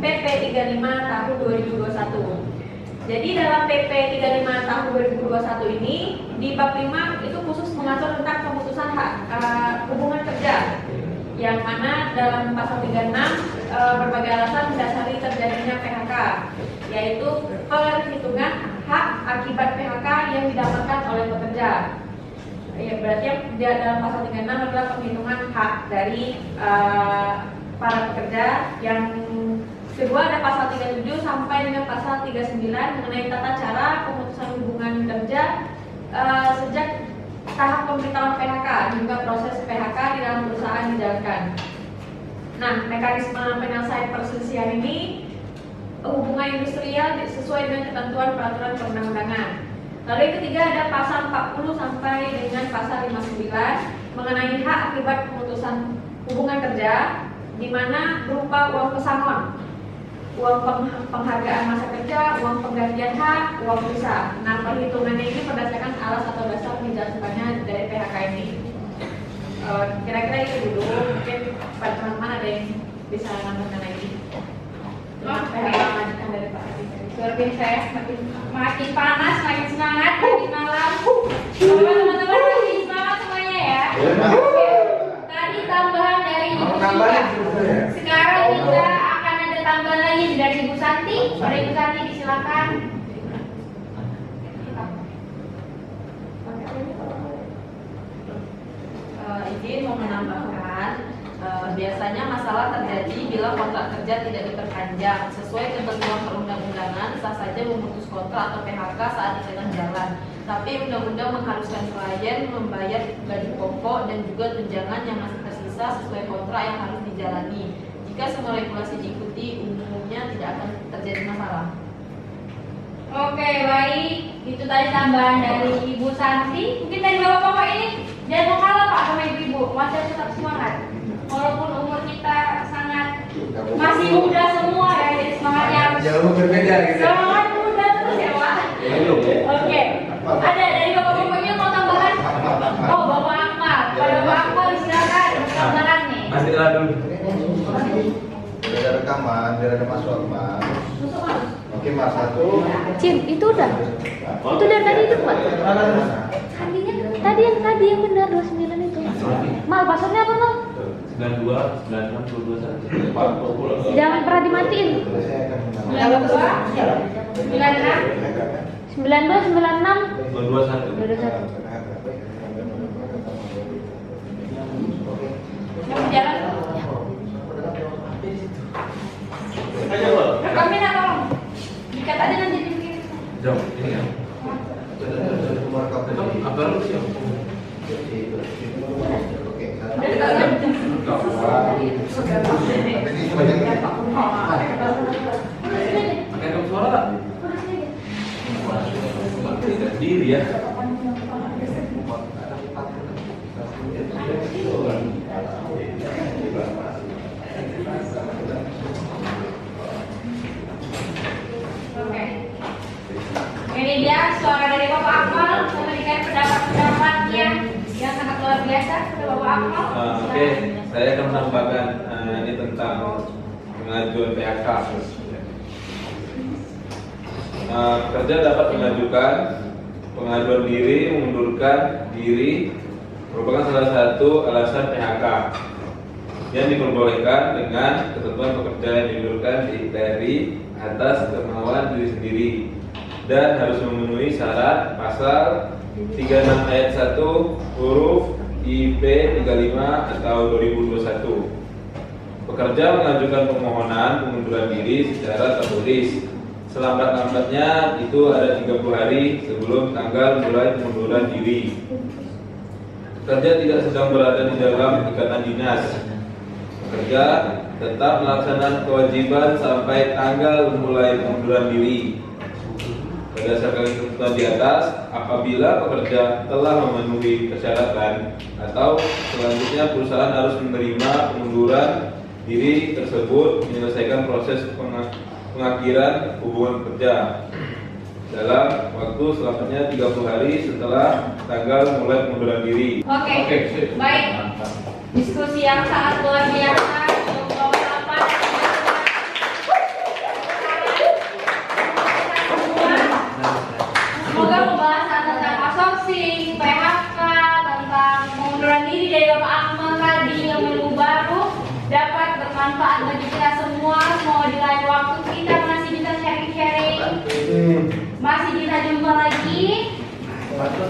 PP 35 tahun 2021. Jadi dalam PP 35 tahun 2021 ini di bab 5 itu khusus mengatur tentang pemutusan hak hubungan kerja, yang mana dalam pasal 36 berbagai alasan mendasari terjadinya PHK, yaitu perhitungan hak akibat PHK yang didapatkan oleh pekerja. Ya, berarti yang dalam pasal 36 adalah perhitungan hak dari para pekerja. Yang kedua ada pasal 37 sampai dengan pasal 39 mengenai tata cara pemutusan hubungan kerja sejak tahap pemberitahuan PHK hingga proses PHK di dalam perusahaan dijalankan. Nah, mekanisme penyelesaian perselisihan ini hubungan industrial sesuai dengan ketentuan peraturan perundang-undangan. Lalu yang ketiga ada pasal 40 sampai dengan pasal 59 mengenai hak akibat pemutusan hubungan kerja, di mana berupa uang pesangon, uang penghargaan masa kerja, uang penggantian hak, uang visa. Nah, perhitungannya ini berdasarkan alas atau dasar penjelasannya dari PHK ini. Kira-kira itu dulu. Mungkin pada teman-teman ada yang bisa nambahkan lagi. PHK lanjutan dari Pak Adi. Luar biasa ya, makin panas, makin semangat, makin malam. Teman-teman makin semangat semuanya ya. Oke. Tadi tambahan dari Ibu Santi. Sekarang kita akan ada tambahan lagi dari Ibu Santi. Dari Ibu Santi disilakan. Izin mau menambahkan, biasanya masalah terjadi bila kontrak kerja tidak diperpanjang sesuai ketentuan perundang-undangan, sah saja memutus kontrak atau PHK saat ikatan jalan. Tapi undang-undang mengharuskan klien membayar gaji pokok dan juga tunjangan yang masih tersisa sesuai kontrak yang harus dijalani. Jika semua regulasi diikuti, umumnya tidak akan terjadi masalah. Oke, baik. Itu tadi tambahan dari Ibu Santi. Mungkin dari bapak-bapak ini jangan kalah Pak sama ibu-ibu, masih tetap semangat. Walaupun umur kita sangat masih muda semua ya, jadi semangatnya jauh berbeda gitu. Semangat muda terus ya Pak. Oke. Ada dari bapak-bapaknya mau tambahan? Oh, Bapak Akmal. Pada Bapak Akmal silakan tambahan nih. Masih dulu. Biar ada rekaman, biar ada masuk Mas. Oke Mas, satu. Cim, itu udah. Itu dari tadi itu Pak. Tadi yang benar 29 itu. Mal, passwordnya apa Mal? 92, 96, 22, 1. Jangan pernah dimatiin. 92, 96, 221. Mau jalan? Rekamin apa? Dikat aja nanti di Jom, ini ya. Apa lu sih? Pakai suara. Tidak diri ya. dia suara dari Bapak Akmal memberikan pendapat-pendapatnya yang sangat luar biasa kepada Bapak Akmal. Oke, saya akan menambahkan ini tentang pengajuan PHK. Pekerja dapat mengajukan pengajuan diri, mengundurkan diri merupakan salah satu alasan PHK yang diperbolehkan dengan ketentuan pekerja yang diundurkan dari atas kemauan diri sendiri dan harus memenuhi syarat pasal 36 ayat 1 huruf IP 35 atau 2021. Pekerja mengajukan permohonan pengunduran diri secara tertulis. Selambat-lambatnya itu ada 30 hari sebelum tanggal mulai pengunduran diri. Pekerja tidak sedang berada di dalam ikatan dinas. Pekerja tetap melaksanakan kewajiban sampai tanggal mulai pengunduran diri. Berdasarkan ketentuan di atas, apabila pekerja telah memenuhi persyaratan atau selanjutnya perusahaan harus menerima pengunduran diri tersebut menyelesaikan proses pengakhiran hubungan kerja dalam waktu selamanya 30 hari setelah tanggal mulai pengunduran diri. Oke, baik. Diskusi yang sangat luar biasa. Semoga pembahasan tentang outsourcing, PHK, tentang pengunduran diri dari Bapak Akmal tadi yang ilmu baru dapat bermanfaat bagi kita semua. Semoga di lain waktu kita masih bisa sharing-sharing, masih bisa jumpa lagi.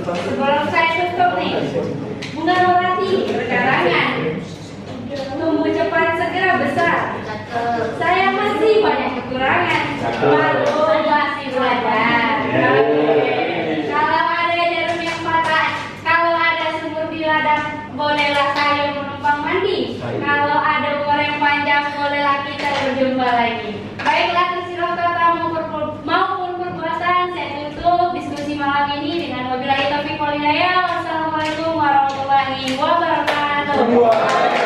Sebelum saya tutup nih, Bunda Norati berkarangan tumbuh cepat segera besar. Saya masih banyak kekurangan, baru masih belajar. Kalau ada jarum yang patah, kalau ada sumur di ladang, bolehlah saya menumpang mandi. Kalau ada umur yang panjang, bolehlah kita berjumpa lagi. Baiklah, tersirat kata maupun perbuatan, saya tutup diskusi malam ini dengan wabillahi taufiq wal hidayah. Wassalamualaikum warahmatullahi wabarakatuh.